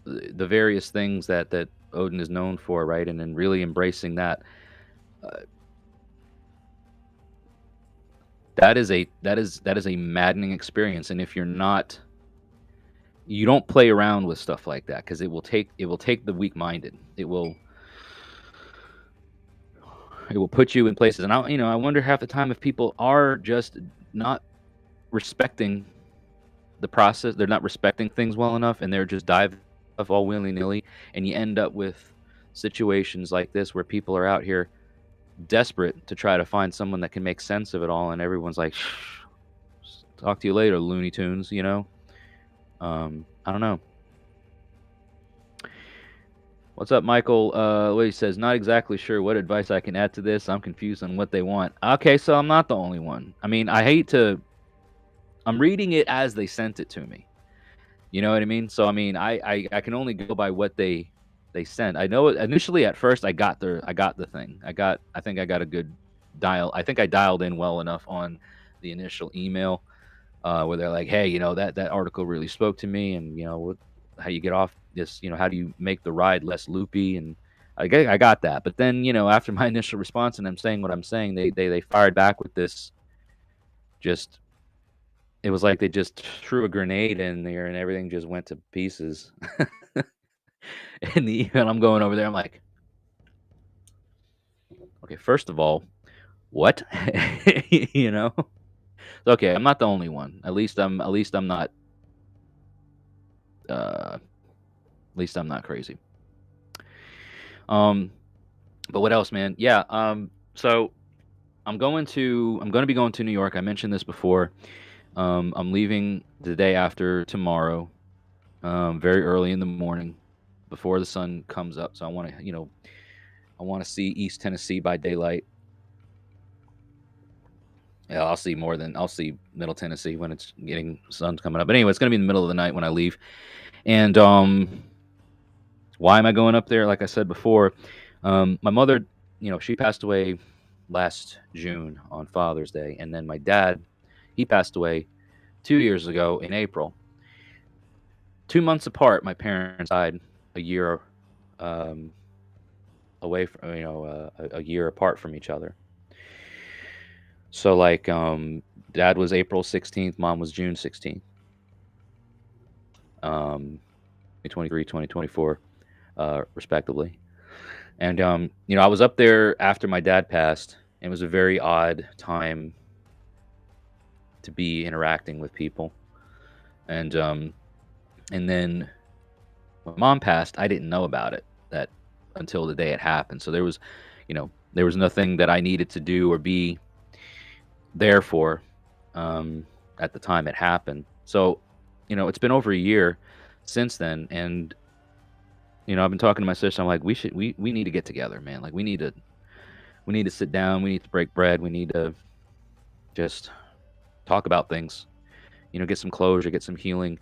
the various things that Odin is known for, right? And then really embracing that. That is a maddening experience. And if you don't play around with stuff like that, because it will take the weak-minded. It will put you in places. And I wonder half the time if people are just not respecting the process. They're not respecting things well enough, and they're just diving off all willy-nilly, and you end up with situations like this where people are out here desperate to try to find someone that can make sense of it all, and everyone's like, talk to you later, Looney Tunes. I don't know. What's up, Michael? What he says, not exactly sure what advice I can add to this. I'm confused on what they want. Okay, so I'm not the only one. I mean, I'm reading it as they sent it to me. You know what I mean? So I mean, I can only go by what they sent. I know initially at first I got the thing. I think I got a good dial. I think I dialed in well enough on the initial email where they're like, hey, that article really spoke to me, and how you get off this, how do you make the ride less loopy, and I got that. But then after my initial response and I'm saying what I'm saying, they fired back with this. Just it was like they just threw a grenade in there and everything just went to pieces. And I'm going over there. I'm like, okay, first of all, what? Okay, I'm not the only one. At least I'm not. At least I'm not crazy. But what else, man? Yeah. So I'm going to be going to New York. I mentioned this before. I'm leaving the day after tomorrow, very early in the morning, before the sun comes up. So I want to see East Tennessee by daylight. Yeah, I'll see Middle Tennessee when it's getting sun's coming up. But anyway, it's gonna be in the middle of the night when I leave. And why am I going up there? Like I said before, my mother, she passed away last June on Father's Day, and then my dad, he passed away 2 years ago in April. 2 months apart, my parents died a year um, away from, a year apart from each other. So like, dad was April 16th, mom was June 16th, 2023, 2024, respectively. And I was up there after my dad passed. And it was a very odd time to be interacting with people. And then when mom passed, I didn't know about it that until the day it happened. So there was nothing that I needed to do or be there for at the time it happened. So, it's been over a year since then, and I've been talking to my sister. I'm like, we need to get together, man. Like we need to sit down. We need to break bread. We need to just talk about things. Get some closure, get some healing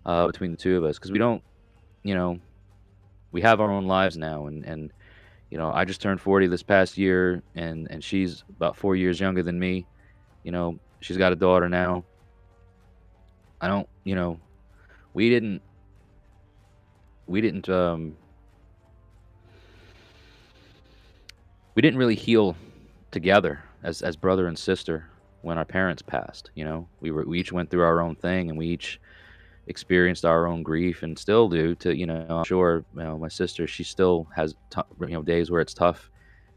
between the two of us, because we don't, we have our own lives now, and I just turned 40 this past year, and she's about 4 years younger than me. She's got a daughter now. I don't, we didn't we didn't we didn't really heal together as brother and sister when our parents passed. We each went through our own thing, and we each experienced our own grief, and still do. I'm sure, my sister, she still has days where it's tough,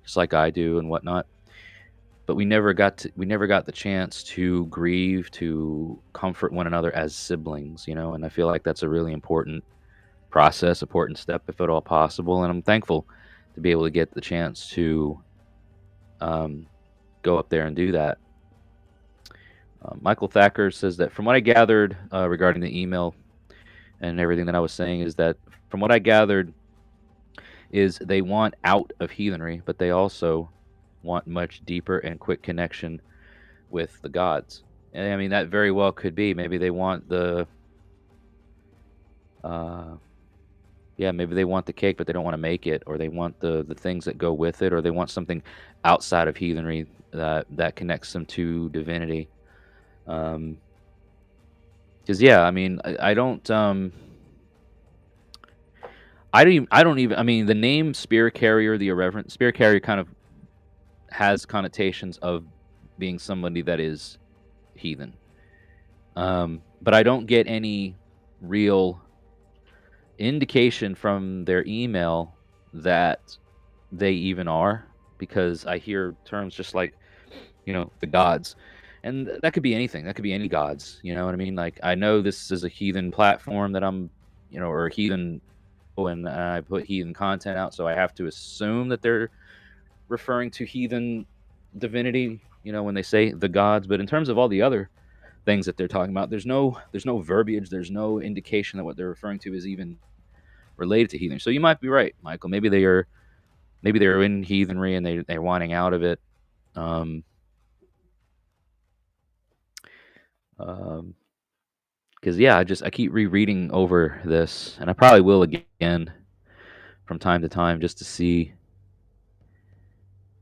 just like I do and whatnot. But we never got the chance to grieve, to comfort one another as siblings. And I feel like that's a really important process, important step, if at all possible. And I'm thankful to be able to get the chance to go up there and do that. Michael Thacker says that from what I gathered regarding the email and everything that I was saying, is that from what I gathered is they want out of heathenry, but they also want much deeper and quick connection with the gods. And I mean, that very well could be. Maybe they want maybe they want the cake, but they don't want to make it, or they want the things that go with it, or they want something outside of heathenry that connects them to divinity. Because I mean, I don't even. I mean, the name Spirit Carrier, the irreverent Spirit Carrier, kind of has connotations of being somebody that is heathen. But I don't get any real indication from their email that they even are, because I hear terms just like, the gods. And that could be anything. That could be any gods. You know what I mean? Like, I know this is a heathen platform that I'm, or a heathen, and I put heathen content out, so I have to assume that they're referring to heathen divinity, when they say the gods. But in terms of all the other things that they're talking about, there's no verbiage, there's no indication that what they're referring to is even related to heathen. So you might be right, Michael. Maybe they're in heathenry and they're wanting out of it. Because I keep rereading over this, and I probably will again from time to time, just to see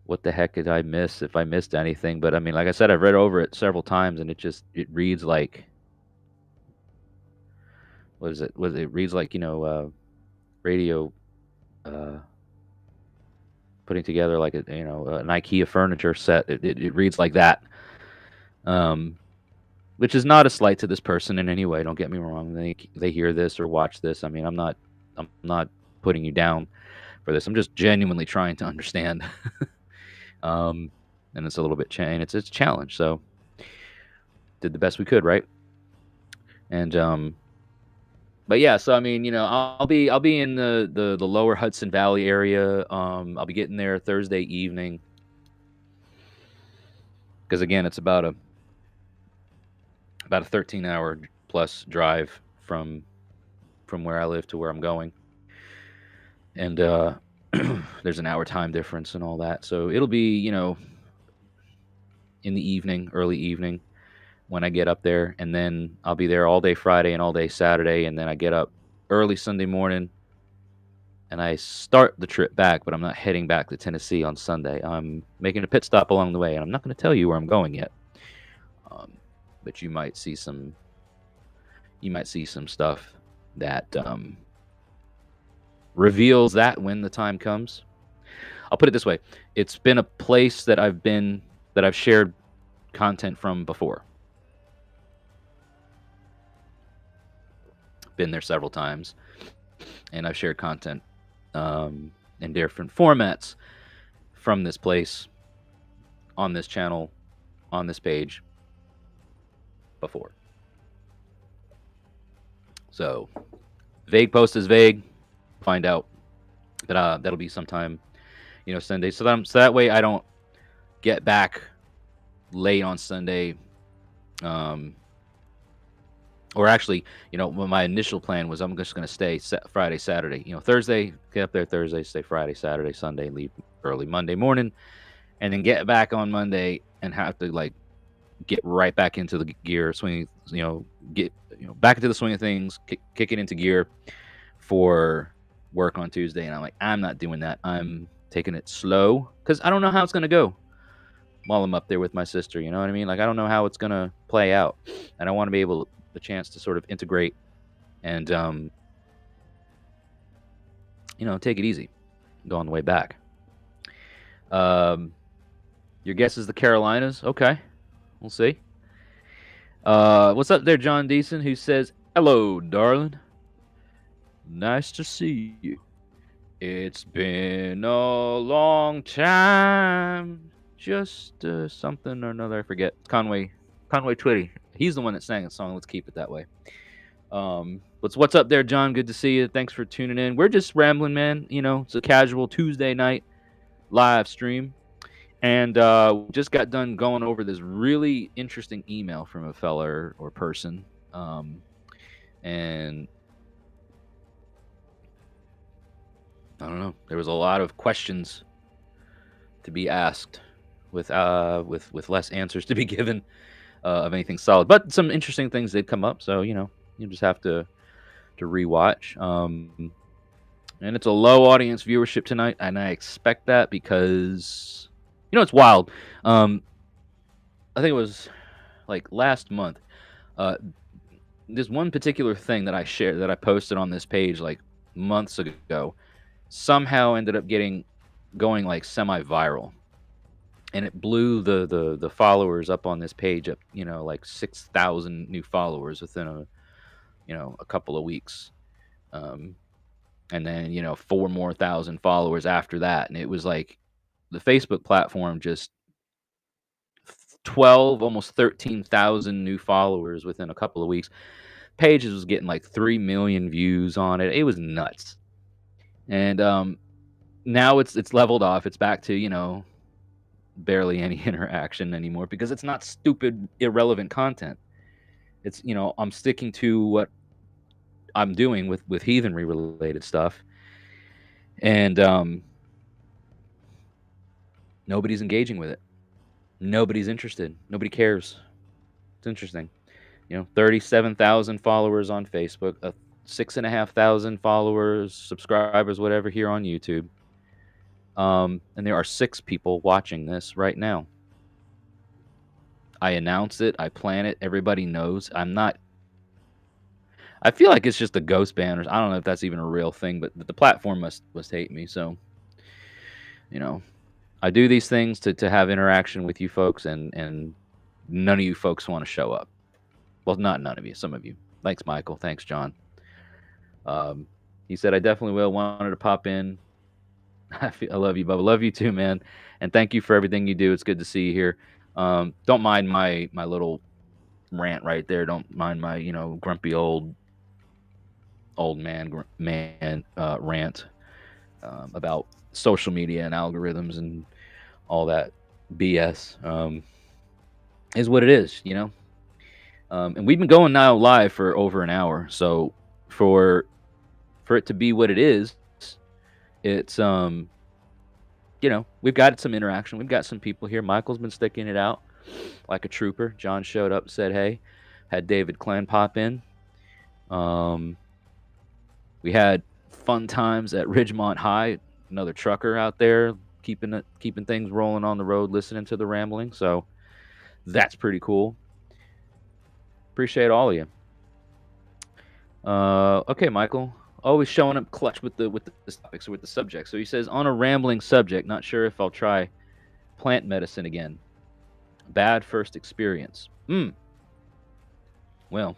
what the heck did I miss, if I missed anything. But I mean, like I said, I've read over it several times, and it reads like, what is it? It reads like, radio, putting together like an IKEA furniture set. It reads like that. Which is not a slight to this person in any way. Don't get me wrong. They hear this or watch this. I mean, I'm not putting you down for this. I'm just genuinely trying to understand. And it's a little bit it's a challenge. So did the best we could, right? And but yeah, so I mean, I'll be in the lower Hudson Valley area. I'll be getting there Thursday evening. because again, it's about a 13-hour plus drive from where I live to where I'm going, and there's an hour time difference and all that. So it'll be, in the evening, early evening, when I get up there, and then I'll be there all day Friday and all day Saturday, and then I get up early Sunday morning and I start the trip back, but I'm not heading back to Tennessee on Sunday. I'm making a pit stop along the way, and I'm not going to tell you where I'm going yet. But you might see some stuff that reveals that when the time comes. I'll put it this way: it's been a place that I've shared content from before. Been there several times, and I've shared content in different formats from this place, on this channel, on this page before. So vague post is vague. Find out, but that'll be sometime, Sunday. So that way I don't get back late on Sunday. Or actually, my initial plan was I'm just going to stay Friday, Saturday. Thursday, get up there Thursday, stay Friday, Saturday, Sunday, leave early Monday morning, and then get back on Monday and have to get right back into the gear, swing, get back into the swing of things, kick it into gear for work on Tuesday. And I'm like, I'm not doing that. I'm taking it slow because I don't know how it's going to go while I'm up there with my sister. You know what I mean? I don't know how it's going to play out, and I want to be able the chance to sort of integrate and take it easy, go on the way back. Your guess is the Carolinas. Okay, we'll see. What's up there, John Deason, who says, hello, darling, nice to see you. It's been a long time, just something or another, I forget. Conway Twitty. He's the one that sang the song. Let's keep it that way. What's up there, John? Good to see you. Thanks for tuning in. We're just rambling, man. It's a casual Tuesday night live stream. And we just got done going over this really interesting email from a fella or person. And I don't know. There was a lot of questions to be asked with less answers to be given. Of anything solid, but some interesting things did come up, so you just have to rewatch. And it's a low audience viewership tonight, and I expect that because it's wild. I think it was last month. There's one particular thing that I shared that I posted on this page months ago, somehow ended up going semi-viral. And it blew the followers up on this page up, 6,000 new followers within a couple of weeks. And then, 4 more thousand followers after that. And it was the Facebook platform just 12, almost 13,000 new followers within a couple of weeks. Pages was getting 3 million views on it. It was nuts. And now it's leveled off. It's back to, barely any interaction anymore because it's not stupid, irrelevant content. It's, I'm sticking to what I'm doing with heathenry related stuff. And nobody's engaging with it. Nobody's interested. Nobody cares. It's interesting. 37,000 followers on Facebook, 6,500 followers, subscribers, whatever, here on YouTube. And there are 6 people watching this right now. I announce it. I plan it. Everybody knows. I feel like it's just a ghost ban. I don't know if that's even a real thing, but the platform must hate me. So, I do these things to have interaction with you folks, and none of you folks want to show up. Well, not none of you. Some of you. Thanks, Michael. Thanks, John. He said, I definitely will. Wanted to pop in. I love you, Bubba. Love you too, man. And thank you for everything you do. It's good to see you here. Don't mind my little rant right there. Don't mind my grumpy old man rant about social media and algorithms and all that BS. is what it is, you know. And we've been going now live for over an hour, so for it to be what it is, it's you know, we've got some interaction. We've got some people here. Michael's been sticking it out like a trooper. John showed up, said hey, had David Clan pop in. We had fun times at Ridgemont High, another trucker out there keeping things rolling on the road, listening to the rambling. So that's pretty cool. Appreciate all of you. Okay, Michael. Always showing up clutch with the topics or with the subject. So he says, on a rambling subject, not sure if I'll try plant medicine again. Bad first experience. Well,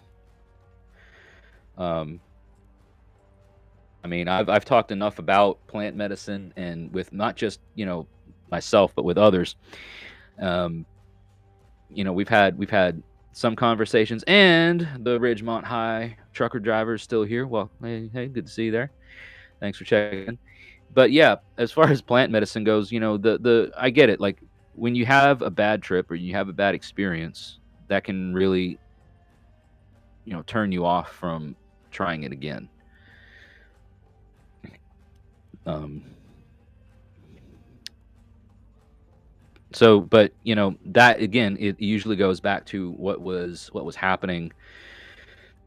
I mean, I've talked enough about plant medicine, and with not just, you know, myself, but with others. You know, we've had some conversations, and the Ridgemont High trucker driver is still here. Well, hey, good to see you there. Thanks for checking. But yeah, as far as plant medicine goes, you know, the I get it. Like when you have a bad trip or you have a bad experience, that can really, you know, turn you off from trying it again. So, but you know, that again, it usually goes back to what was happening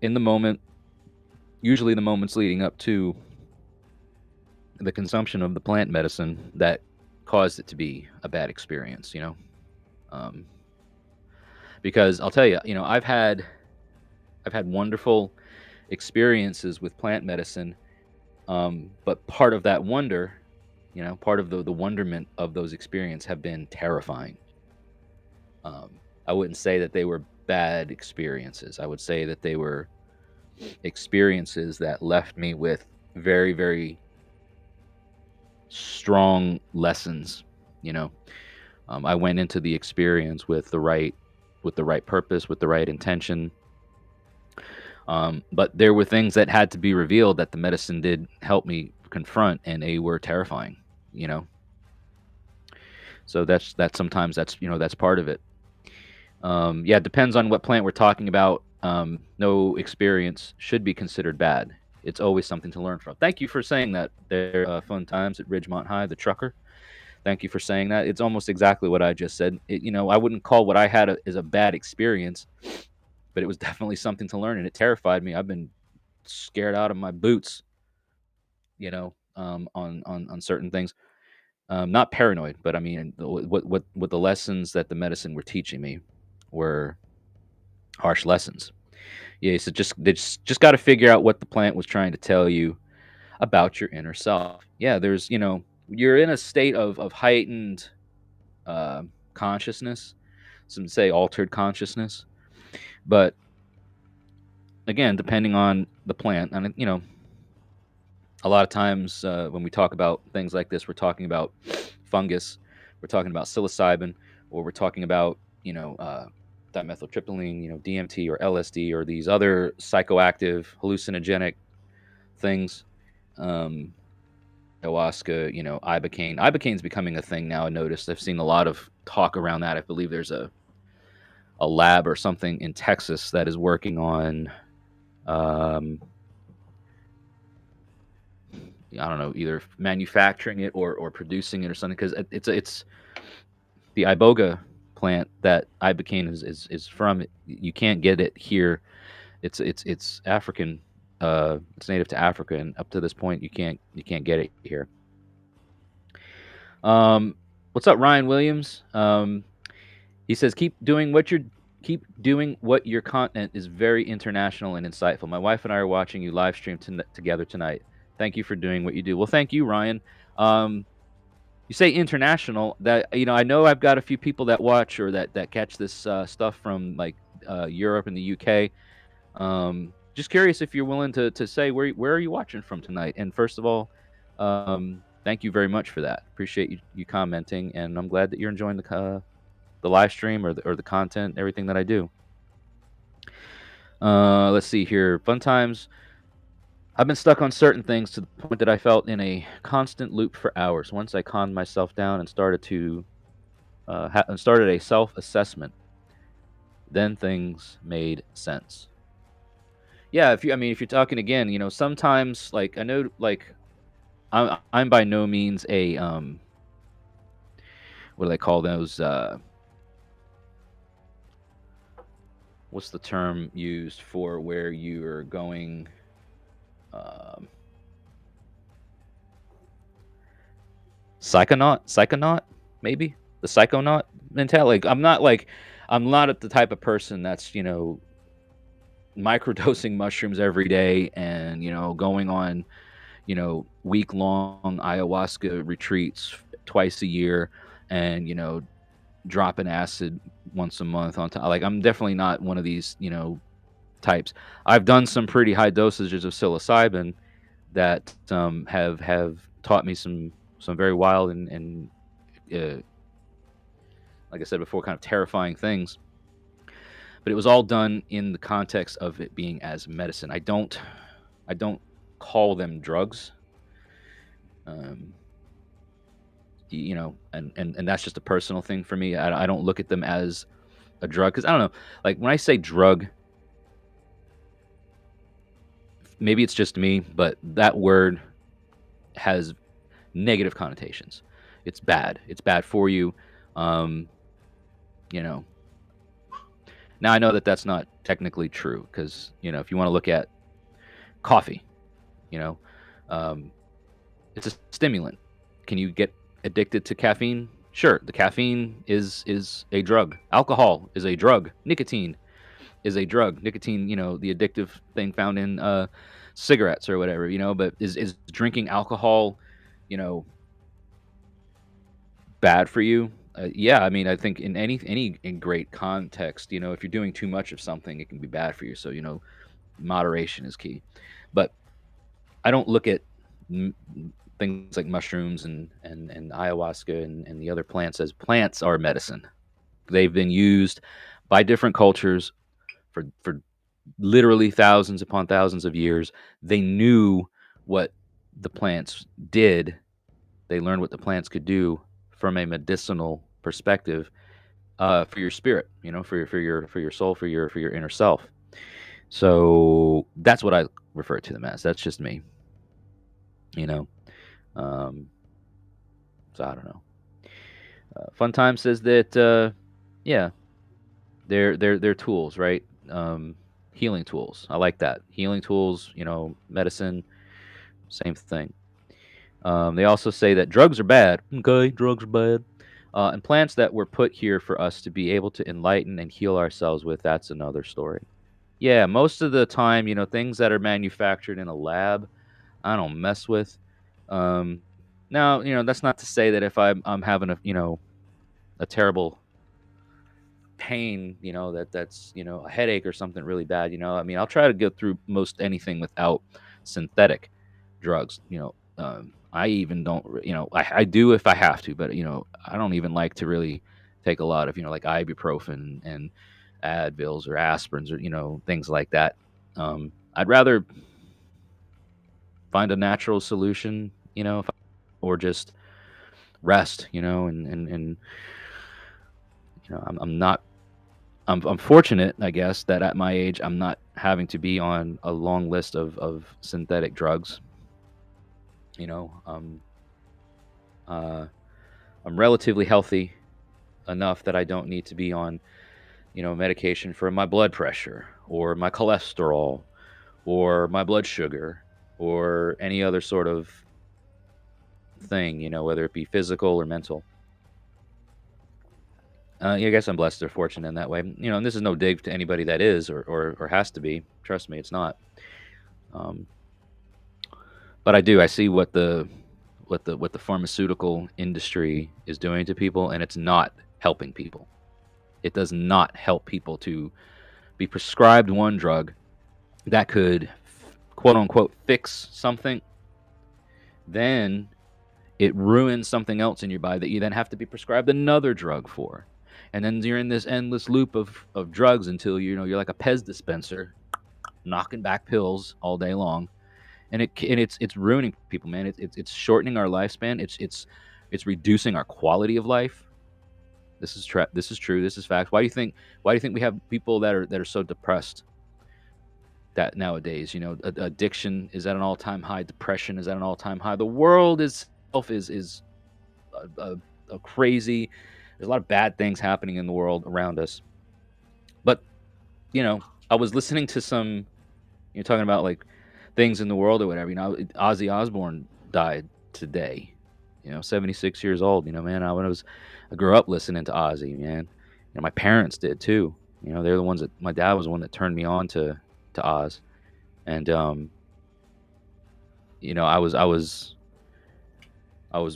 in the moment. Usually, the moments leading up to the consumption of the plant medicine that caused it to be a bad experience. You know, because I'll tell you, you know, I've had wonderful experiences with plant medicine, but part of that wonder, you know, part of the wonderment of those experiences have been terrifying. I wouldn't say that they were bad experiences. I would say that they were experiences that left me with very, very strong lessons. You know, I went into the experience with the right purpose, with the right intention. But there were things that had to be revealed that the medicine did help me confront, and they were terrifying. You know, so that's sometimes that's, you know, that's part of it. Yeah, it depends on what plant we're talking about. No experience should be considered bad. It's always something to learn from. Thank you for saying that. There, fun times at Ridgemont High, the trucker. Thank you for saying that. It's almost exactly what I just said. You know, I wouldn't call what I had as a bad experience, but it was definitely something to learn, and it terrified me. I've been scared out of my boots, you know, on certain things. Not paranoid, but I mean, what the lessons that the medicine were teaching me were harsh lessons. Yeah, so they just got to figure out what the plant was trying to tell you about your inner self. Yeah, there's, you know, you're in a state of heightened consciousness. Some say altered consciousness, but again, depending on the plant, and you know, a lot of times when we talk about things like this, we're talking about fungus, we're talking about psilocybin, or we're talking about, you know, dimethyltryptamine, you know, DMT or LSD or these other psychoactive hallucinogenic things. Ayahuasca, you know, ibogaine. Ibogaine's becoming a thing now. I noticed. I've seen a lot of talk around that. I believe there's a lab or something in Texas that is working on, I don't know, either manufacturing it or producing it or something, because it's the iboga plant that ibogaine is from. You can't get it here. It's African. It's native to Africa, and up to this point, you can't get it here. What's up, Ryan Williams? He says, keep doing what your content is very international and insightful. My wife and I are watching you live stream together tonight. Thank you for doing what you do. Well, thank you, Ryan. You say international. That, you know, I know I've got a few people that watch or that catch this stuff from like Europe and the UK. Just curious if you're willing to say where are you watching from tonight. And first of all, thank you very much for that. Appreciate you commenting, and I'm glad that you're enjoying the live stream or the content, everything that I do. Let's see here. Fun times. I've been stuck on certain things to the point that I felt in a constant loop for hours. Once I calmed myself down and started a self-assessment. Then things made sense. Yeah, if you're talking again, sometimes, like, I know, like, I'm by no means a what do they call those? What's the term used for where you are going? Um, psychonaut, maybe the psychonaut mentality. I'm not the type of person that's microdosing mushrooms every day and going on week long ayahuasca retreats twice a year and dropping acid once a month on top. Like, I'm definitely not one of these types. I've done some pretty high dosages of psilocybin that have taught me some very wild and uh, like I said before, kind of terrifying things. But it was all done in the context of it being as medicine. I don't call them drugs. Um, and that's just a personal thing for me. I don't look at them as a drug because I don't know. Like, when I say drug, maybe it's just me, but that word has negative connotations. It's bad. It's bad for you. Um, you know. Now I know that that's not technically true because if you want to look at coffee, you know, um, it's a stimulant. Can you get addicted to caffeine? Sure, the caffeine is a drug. Alcohol is a drug. Nicotine is a drug. Nicotine, the addictive thing found in cigarettes or whatever, but is drinking alcohol, you know, bad for you? Yeah, I mean, I think in any in great context, if you're doing too much of something, it can be bad for you. So, moderation is key. But I don't look at m- things like mushrooms and ayahuasca and the other plants as plants are medicine. They've been used by different cultures for literally thousands upon thousands of years. They knew what the plants did. They learned what the plants could do from a medicinal perspective, for your spirit, for your soul, for your inner self. So that's what I refer to them as. That's just me, you know. Um, so I don't know. Fun Time says that yeah, they're tools, right? Healing tools. I like that. Healing tools, medicine, same thing. They also say that drugs are bad. Okay, drugs are bad. And plants that were put here for us to be able to enlighten and heal ourselves with, that's another story. Yeah, most of the time, things that are manufactured in a lab, I don't mess with. Um, Now, that's not to say that if I'm having a terrible pain, that's a headache or something really bad. I mean, I'll try to get through most anything without synthetic drugs. I even don't, I do if I have to, but I don't even like to really take a lot of like ibuprofen and Advils or aspirins or things like that. I'd rather find a natural solution, or just rest, and I'm not I'm fortunate, I guess, that at my age, I'm not having to be on a long list of synthetic drugs. You know, um, uh, I'm relatively healthy enough that I don't need to be on, medication for my blood pressure or my cholesterol or my blood sugar or any other sort of thing, whether it be physical or mental. Yeah, I guess I'm blessed or fortunate in that way. And this is no dig to anybody that is or has to be. Trust me, it's not. Um, but I see what the pharmaceutical industry is doing to people, and it's not helping people. It does not help people to be prescribed one drug that could quote unquote fix something, then it ruins something else in your body that you then have to be prescribed another drug for. And then you're in this endless loop of drugs until you're like a Pez dispenser, knocking back pills all day long, and it's ruining people, man. It's shortening our lifespan. It's reducing our quality of life. This is this is true. This is fact. Why do you think we have people that are so depressed that nowadays? Addiction is at an all-time high. Depression is at an all-time high. The world itself is a crazy. There's a lot of bad things happening in the world around us. But I was listening to some. You're talking about like things in the world or whatever. Ozzy Osbourne died today. 76 years old. Man, I grew up listening to Ozzy, man. My parents did too. They're the ones that my dad was the one that turned me on to Oz, and I was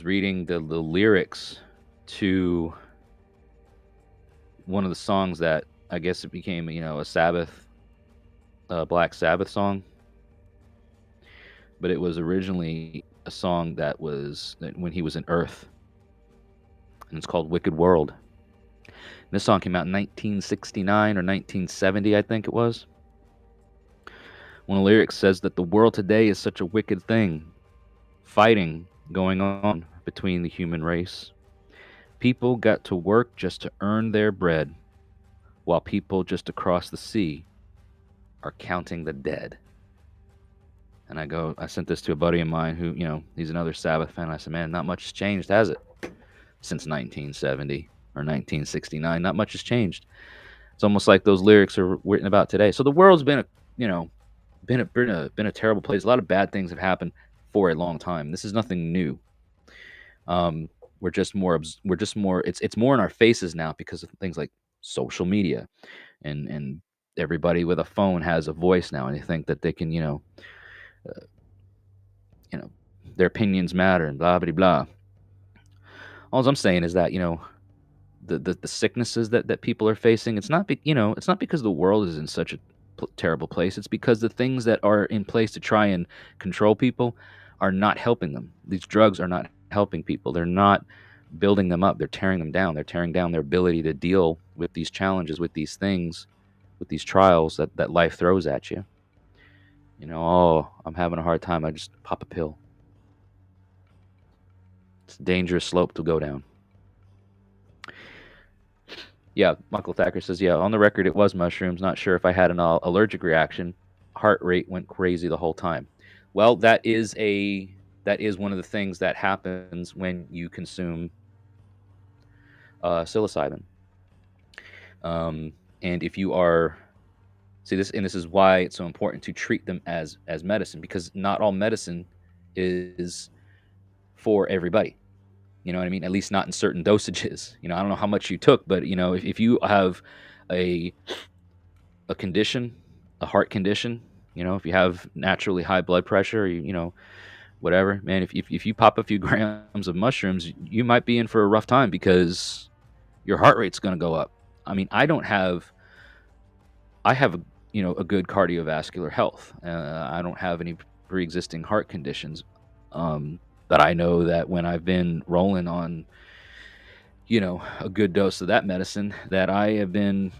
reading the lyrics to one of the songs that I guess it became a Sabbath, Black Sabbath song, but it was originally a song that was when he was in Earth, and it's called "Wicked World." And this song came out in 1969 or 1970, I think it was. One of the lyrics says that the world today is such a wicked thing, fighting going on between the human race. People got to work just to earn their bread, while people just across the sea are counting the dead. And I sent this to a buddy of mine who, he's another Sabbath fan. I said, man, not much has changed, has it? Since 1970 or 1969, not much has changed. It's almost like those lyrics are written about today. So the world's been a terrible place. A lot of bad things have happened for a long time. This is nothing new. We're just more. It's more in our faces now because of things like social media, and everybody with a phone has a voice now, and they think that they can, their opinions matter and blah blah blah. All I'm saying is that the sicknesses that people are facing, it's not because the world is in such a terrible place. It's because the things that are in place to try and control people are not helping them. These drugs are not helping people. They're not building them up. They're tearing them down. They're tearing down their ability to deal with these challenges, with these things, with these trials that life throws at you. Oh, I'm having a hard time. I just pop a pill. It's a dangerous slope to go down. Yeah, Michael Thacker says, yeah, on the record, it was mushrooms. Not sure if I had an allergic reaction. Heart rate went crazy the whole time. Well, that is one of the things that happens when you consume psilocybin. And if you are, this is why it's so important to treat them as medicine, because not all medicine is for everybody. You know what I mean? At least not in certain dosages. I don't know how much you took, but if you have a condition, a heart condition, if you have naturally high blood pressure, whatever, man, if you pop a few grams of mushrooms, you might be in for a rough time because your heart rate's going to go up. I mean, I have a good cardiovascular health. I don't have any pre-existing heart conditions. But I know that when I've been rolling on, a good dose of that medicine, that I have been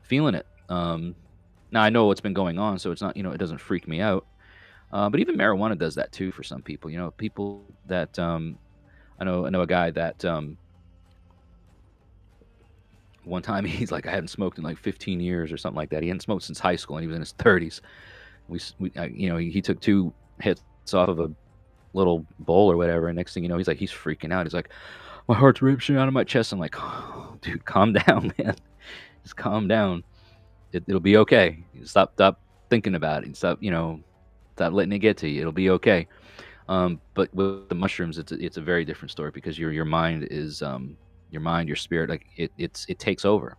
feeling it. Now I know what's been going on, so it's not, it doesn't freak me out. But even marijuana does that too for some people. People that I know a guy that one time he's like, I haven't smoked in like 15 years or something like that. He hadn't smoked since high school, and he was in his 30s. He took 2 hits off of a little bowl or whatever, and next thing you know, he's freaking out. He's like, my heart's ripping out of my chest. I'm like, oh, dude, calm down, man. Just calm down. It'll be okay. Stop thinking about it, and stop letting it get to you. It'll be okay. But with the mushrooms, it's a very different story, because your mind is your spirit, like it takes over.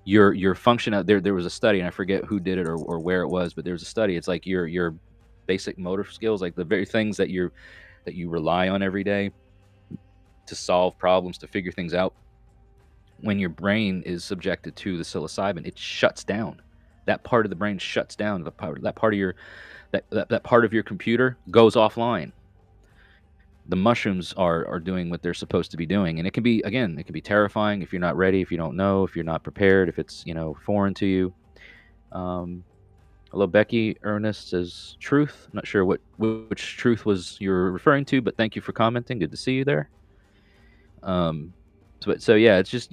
Your function out there. There was a study, and I forget who did it or where it was, but there was a study. It's like your basic motor skills, like the very things that you rely on every day to solve problems, to figure things out. When your brain is subjected to the psilocybin, it shuts down. That part of the brain shuts down. That part of your computer goes offline. The mushrooms are doing what they're supposed to be doing, and it can be terrifying if you're not ready, if you don't know, if you're not prepared, if it's foreign to you. Hello, Becky. Ernest says truth. I'm not sure which truth was you're referring to, but thank you for commenting. Good to see you there. So yeah, it's just,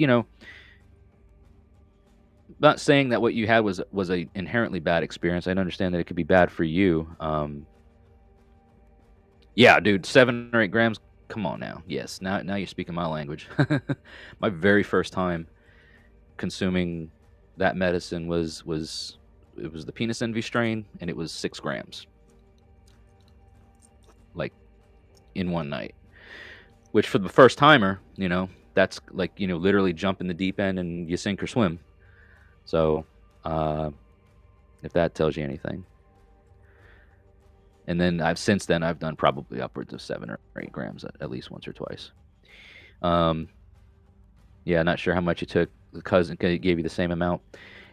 not saying that what you had was a inherently bad experience. I understand that it could be bad for you. Yeah, dude, 7 or 8 grams. Come on now. Yes, now you're speaking my language. My very first time consuming that medicine was it was the penis envy strain, and it was 6 grams, like in one night. Which for the first timer, that's like, literally jump in the deep end and you sink or swim. So, uh, if that tells you anything. And then since then I've done probably upwards of 7 or 8 grams at least once or twice. Um, yeah, not sure how much you took. The cousin gave you the same amount,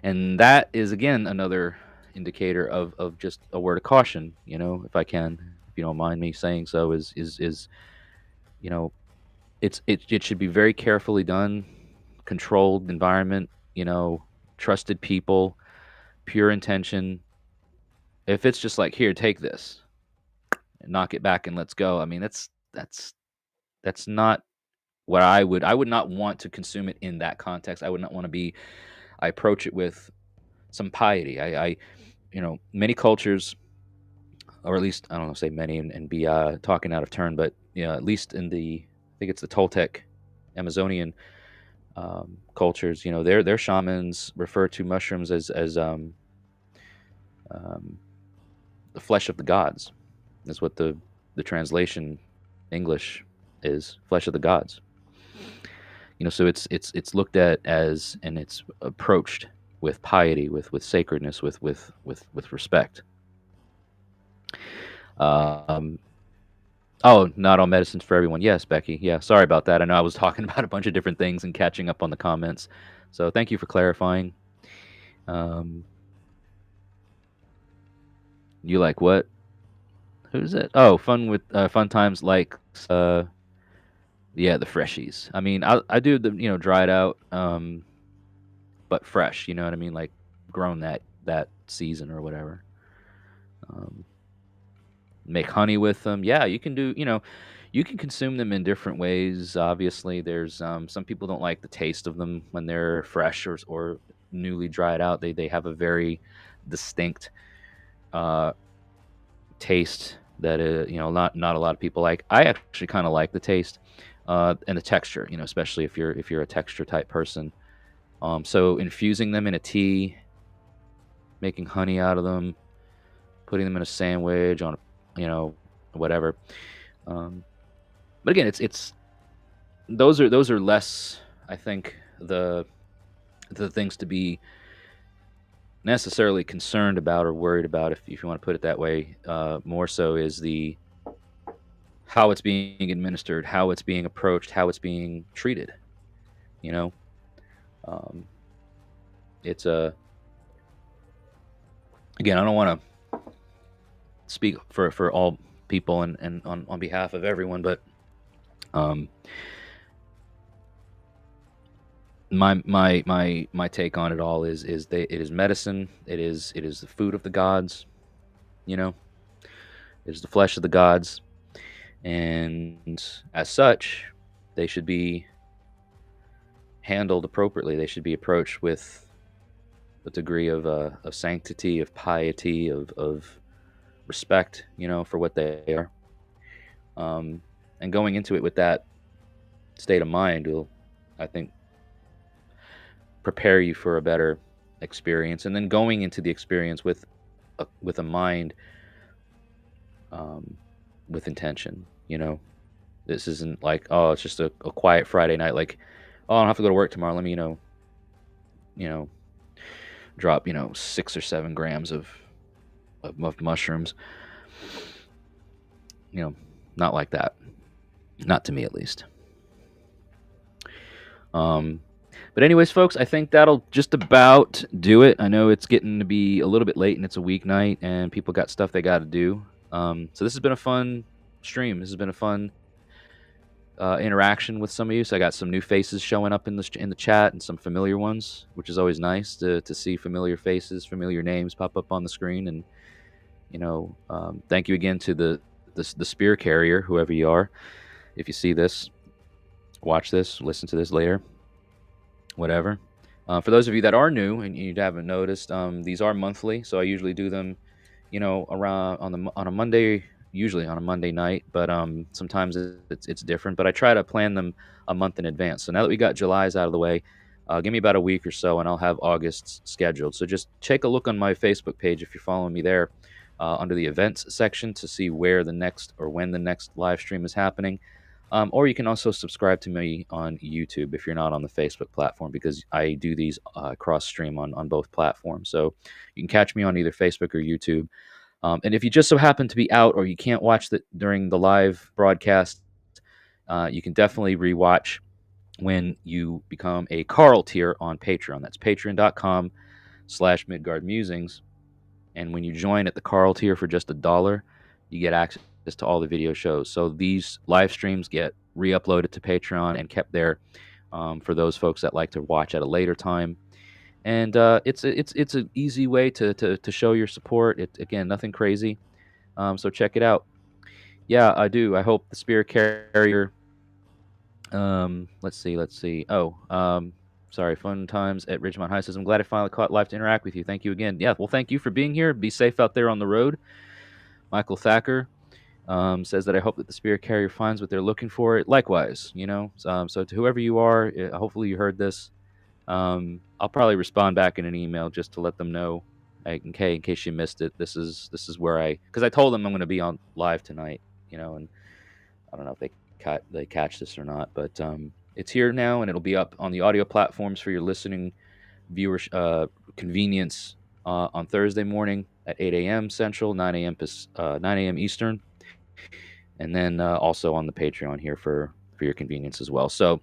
and that is again another indicator of just a word of caution. If you don't mind me saying so, is you know, it should be very carefully done, controlled environment. Trusted people, pure intention. If it's just like, here, take this, and knock it back and let's go. I mean, that's not what I would not want to consume it in that context. I would not want to be. I approach it with some piety. Many cultures, or at least I don't know, say many and be talking out of turn, but at least in I think it's the Toltec, Amazonian cultures. Their shamans refer to mushrooms as um, the flesh of the gods. Is what the translation English is, flesh of the gods. So it's looked at as, and it's approached with piety, with sacredness, with respect. Um, oh, not all medicine's for everyone. Yes, Becky. Yeah, sorry about that. I know I was talking about a bunch of different things and catching up on the comments. So thank you for clarifying. You like what? Who's it? Oh, fun times like yeah, the freshies. I mean, I do the dried out, but fresh. You know what I mean? Like grown that season or whatever. Um, Make honey with them. Yeah, you can do. You can consume them in different ways. Obviously, there's some people don't like the taste of them when they're fresh or newly dried out. They have a very distinct taste that not a lot of people like. I actually kind of like the taste and the texture. Especially if you're a texture type person. So infusing them in a tea, making honey out of them, putting them in a sandwich on whatever. But again, it's those are less, I think, the things to be necessarily concerned about or worried about, if you want to put it that way. More so is the how it's being administered, how it's being approached, how it's being treated. It's again, I don't want to speak for all people and on behalf of everyone, but my take on it all is it is medicine. It is the food of the gods. It is the flesh of the gods, and as such, they should be handled appropriately. They should be approached with a degree of sanctity, of piety, of respect, for what they are. And going into it with that state of mind will, I think, prepare you for a better experience. And then going into the experience with a mind with intention. This isn't like, oh, it's just a quiet Friday night. Like, oh, I don't have to go to work tomorrow. Let me, drop 6 or 7 grams of mushrooms. Not like that. Not to me, at least. But anyways, folks, I think that'll just about do it. I know it's getting to be a little bit late and it's a weeknight and people got stuff they got to do. So this has been a fun stream. This has been a fun interaction with some of you. So I got some new faces showing up in the chat and some familiar ones, which is always nice to see familiar faces, familiar names pop up on the screen. And thank you again to the spear carrier, whoever you are, if you see this. watch this, listen to this later, whatever. For those of you that are new and you haven't noticed, these are monthly, so I usually do them, around on a Monday, usually on a Monday night, but sometimes it's different. But I try to plan them a month in advance. So now that we got July's out of the way, give me about a week or so, and I'll have August's scheduled. So just take a look on my Facebook page if you're following me there, under the events section to see where the next or when the next live stream is happening. Or you can also subscribe to me on YouTube if you're not on the Facebook platform, because I do these cross stream on both platforms. So you can catch me on either Facebook or YouTube. And if you just so happen to be out or you can't watch during the live broadcast, you can definitely rewatch when you become a Carl tier on Patreon. That's patreon.com/MidgardMusings. And when you join at the Carl tier for just $1, you get access to all the video shows. So these live streams get re-uploaded to Patreon and kept there for those folks that like to watch at a later time. And it's an easy way to show your support. Again, nothing crazy. So check it out. Yeah, I do. I hope the Spirit Carrier. Let's see. Sorry. Fun times at Ridgemont High says, I'm glad I finally caught live to interact with you. Thank you again. Yeah, well, thank you for being here. Be safe out there on the road. Michael Thacker says that I hope that the Spirit Carrier finds what they're looking for. Likewise, so to whoever you are, hopefully you heard this. I'll probably respond back in an email just to let them know, in case you missed it. This is where because I told them I'm going to be on live tonight, and I don't know if they catch this or not, but it's here now, and it'll be up on the audio platforms for your listening viewers convenience on Thursday morning at 8 a.m. Central, 9 a.m. Eastern, and then also on the Patreon here for your convenience as well. So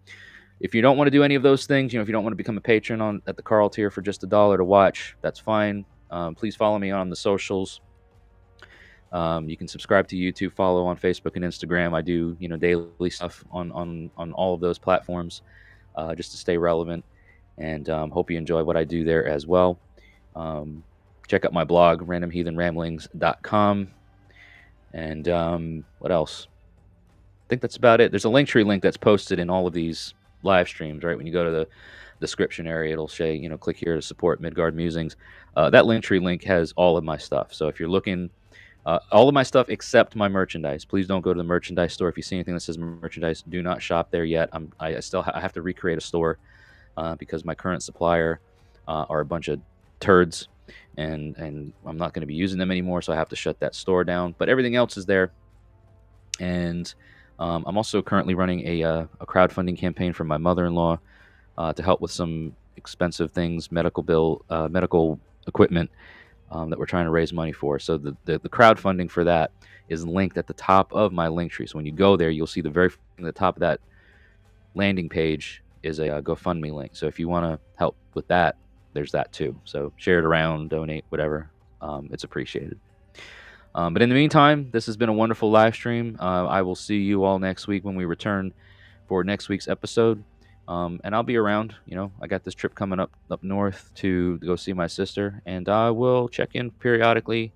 if you don't want to do any of those things, if you don't want to become a patron at the Carl tier for just $1 to watch, that's fine. Please follow me on the socials. You can subscribe to YouTube, follow on Facebook and Instagram. I do, daily stuff on all of those platforms, just to stay relevant. And hope you enjoy what I do there as well. Check out my blog, randomheathenramblings.com. And what else? I think that's about it. There's a Linktree link that's posted in all of these live streams, right? When you go to the description area, it'll say, click here to support Midgard Musings. That Linktree link has all of my stuff. So if you're looking, all of my stuff except my merchandise, please don't go to the merchandise store. If you see anything that says merchandise, do not shop there yet. I still have to recreate a store because my current supplier are a bunch of turds, and I'm not going to be using them anymore, so I have to shut that store down. But everything else is there. And I'm also currently running a crowdfunding campaign for my mother-in-law to help with some expensive things, medical equipment that we're trying to raise money for. So the crowdfunding for that is linked at the top of my Linktree. So when you go there, you'll see at the top of that landing page is a GoFundMe link. So if you want to help with that, there's that too. So share it around, donate, whatever. It's appreciated. But in the meantime, this has been a wonderful live stream. I will see you all next week when we return for next week's episode. And I'll be around. I got this trip coming up north to go see my sister, and I will check in periodically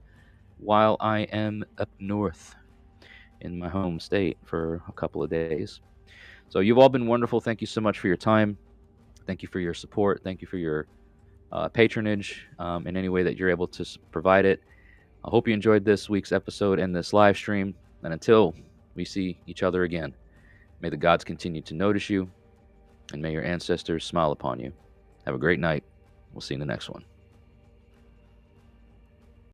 while I am up north in my home state for a couple of days. So you've all been wonderful. Thank you so much for your time. Thank you for your support. Thank you for your patronage in any way that you're able to provide it. I hope you enjoyed this week's episode and this live stream. And until we see each other again, may the gods continue to notice you, and may your ancestors smile upon you. Have a great night. We'll see you in the next one.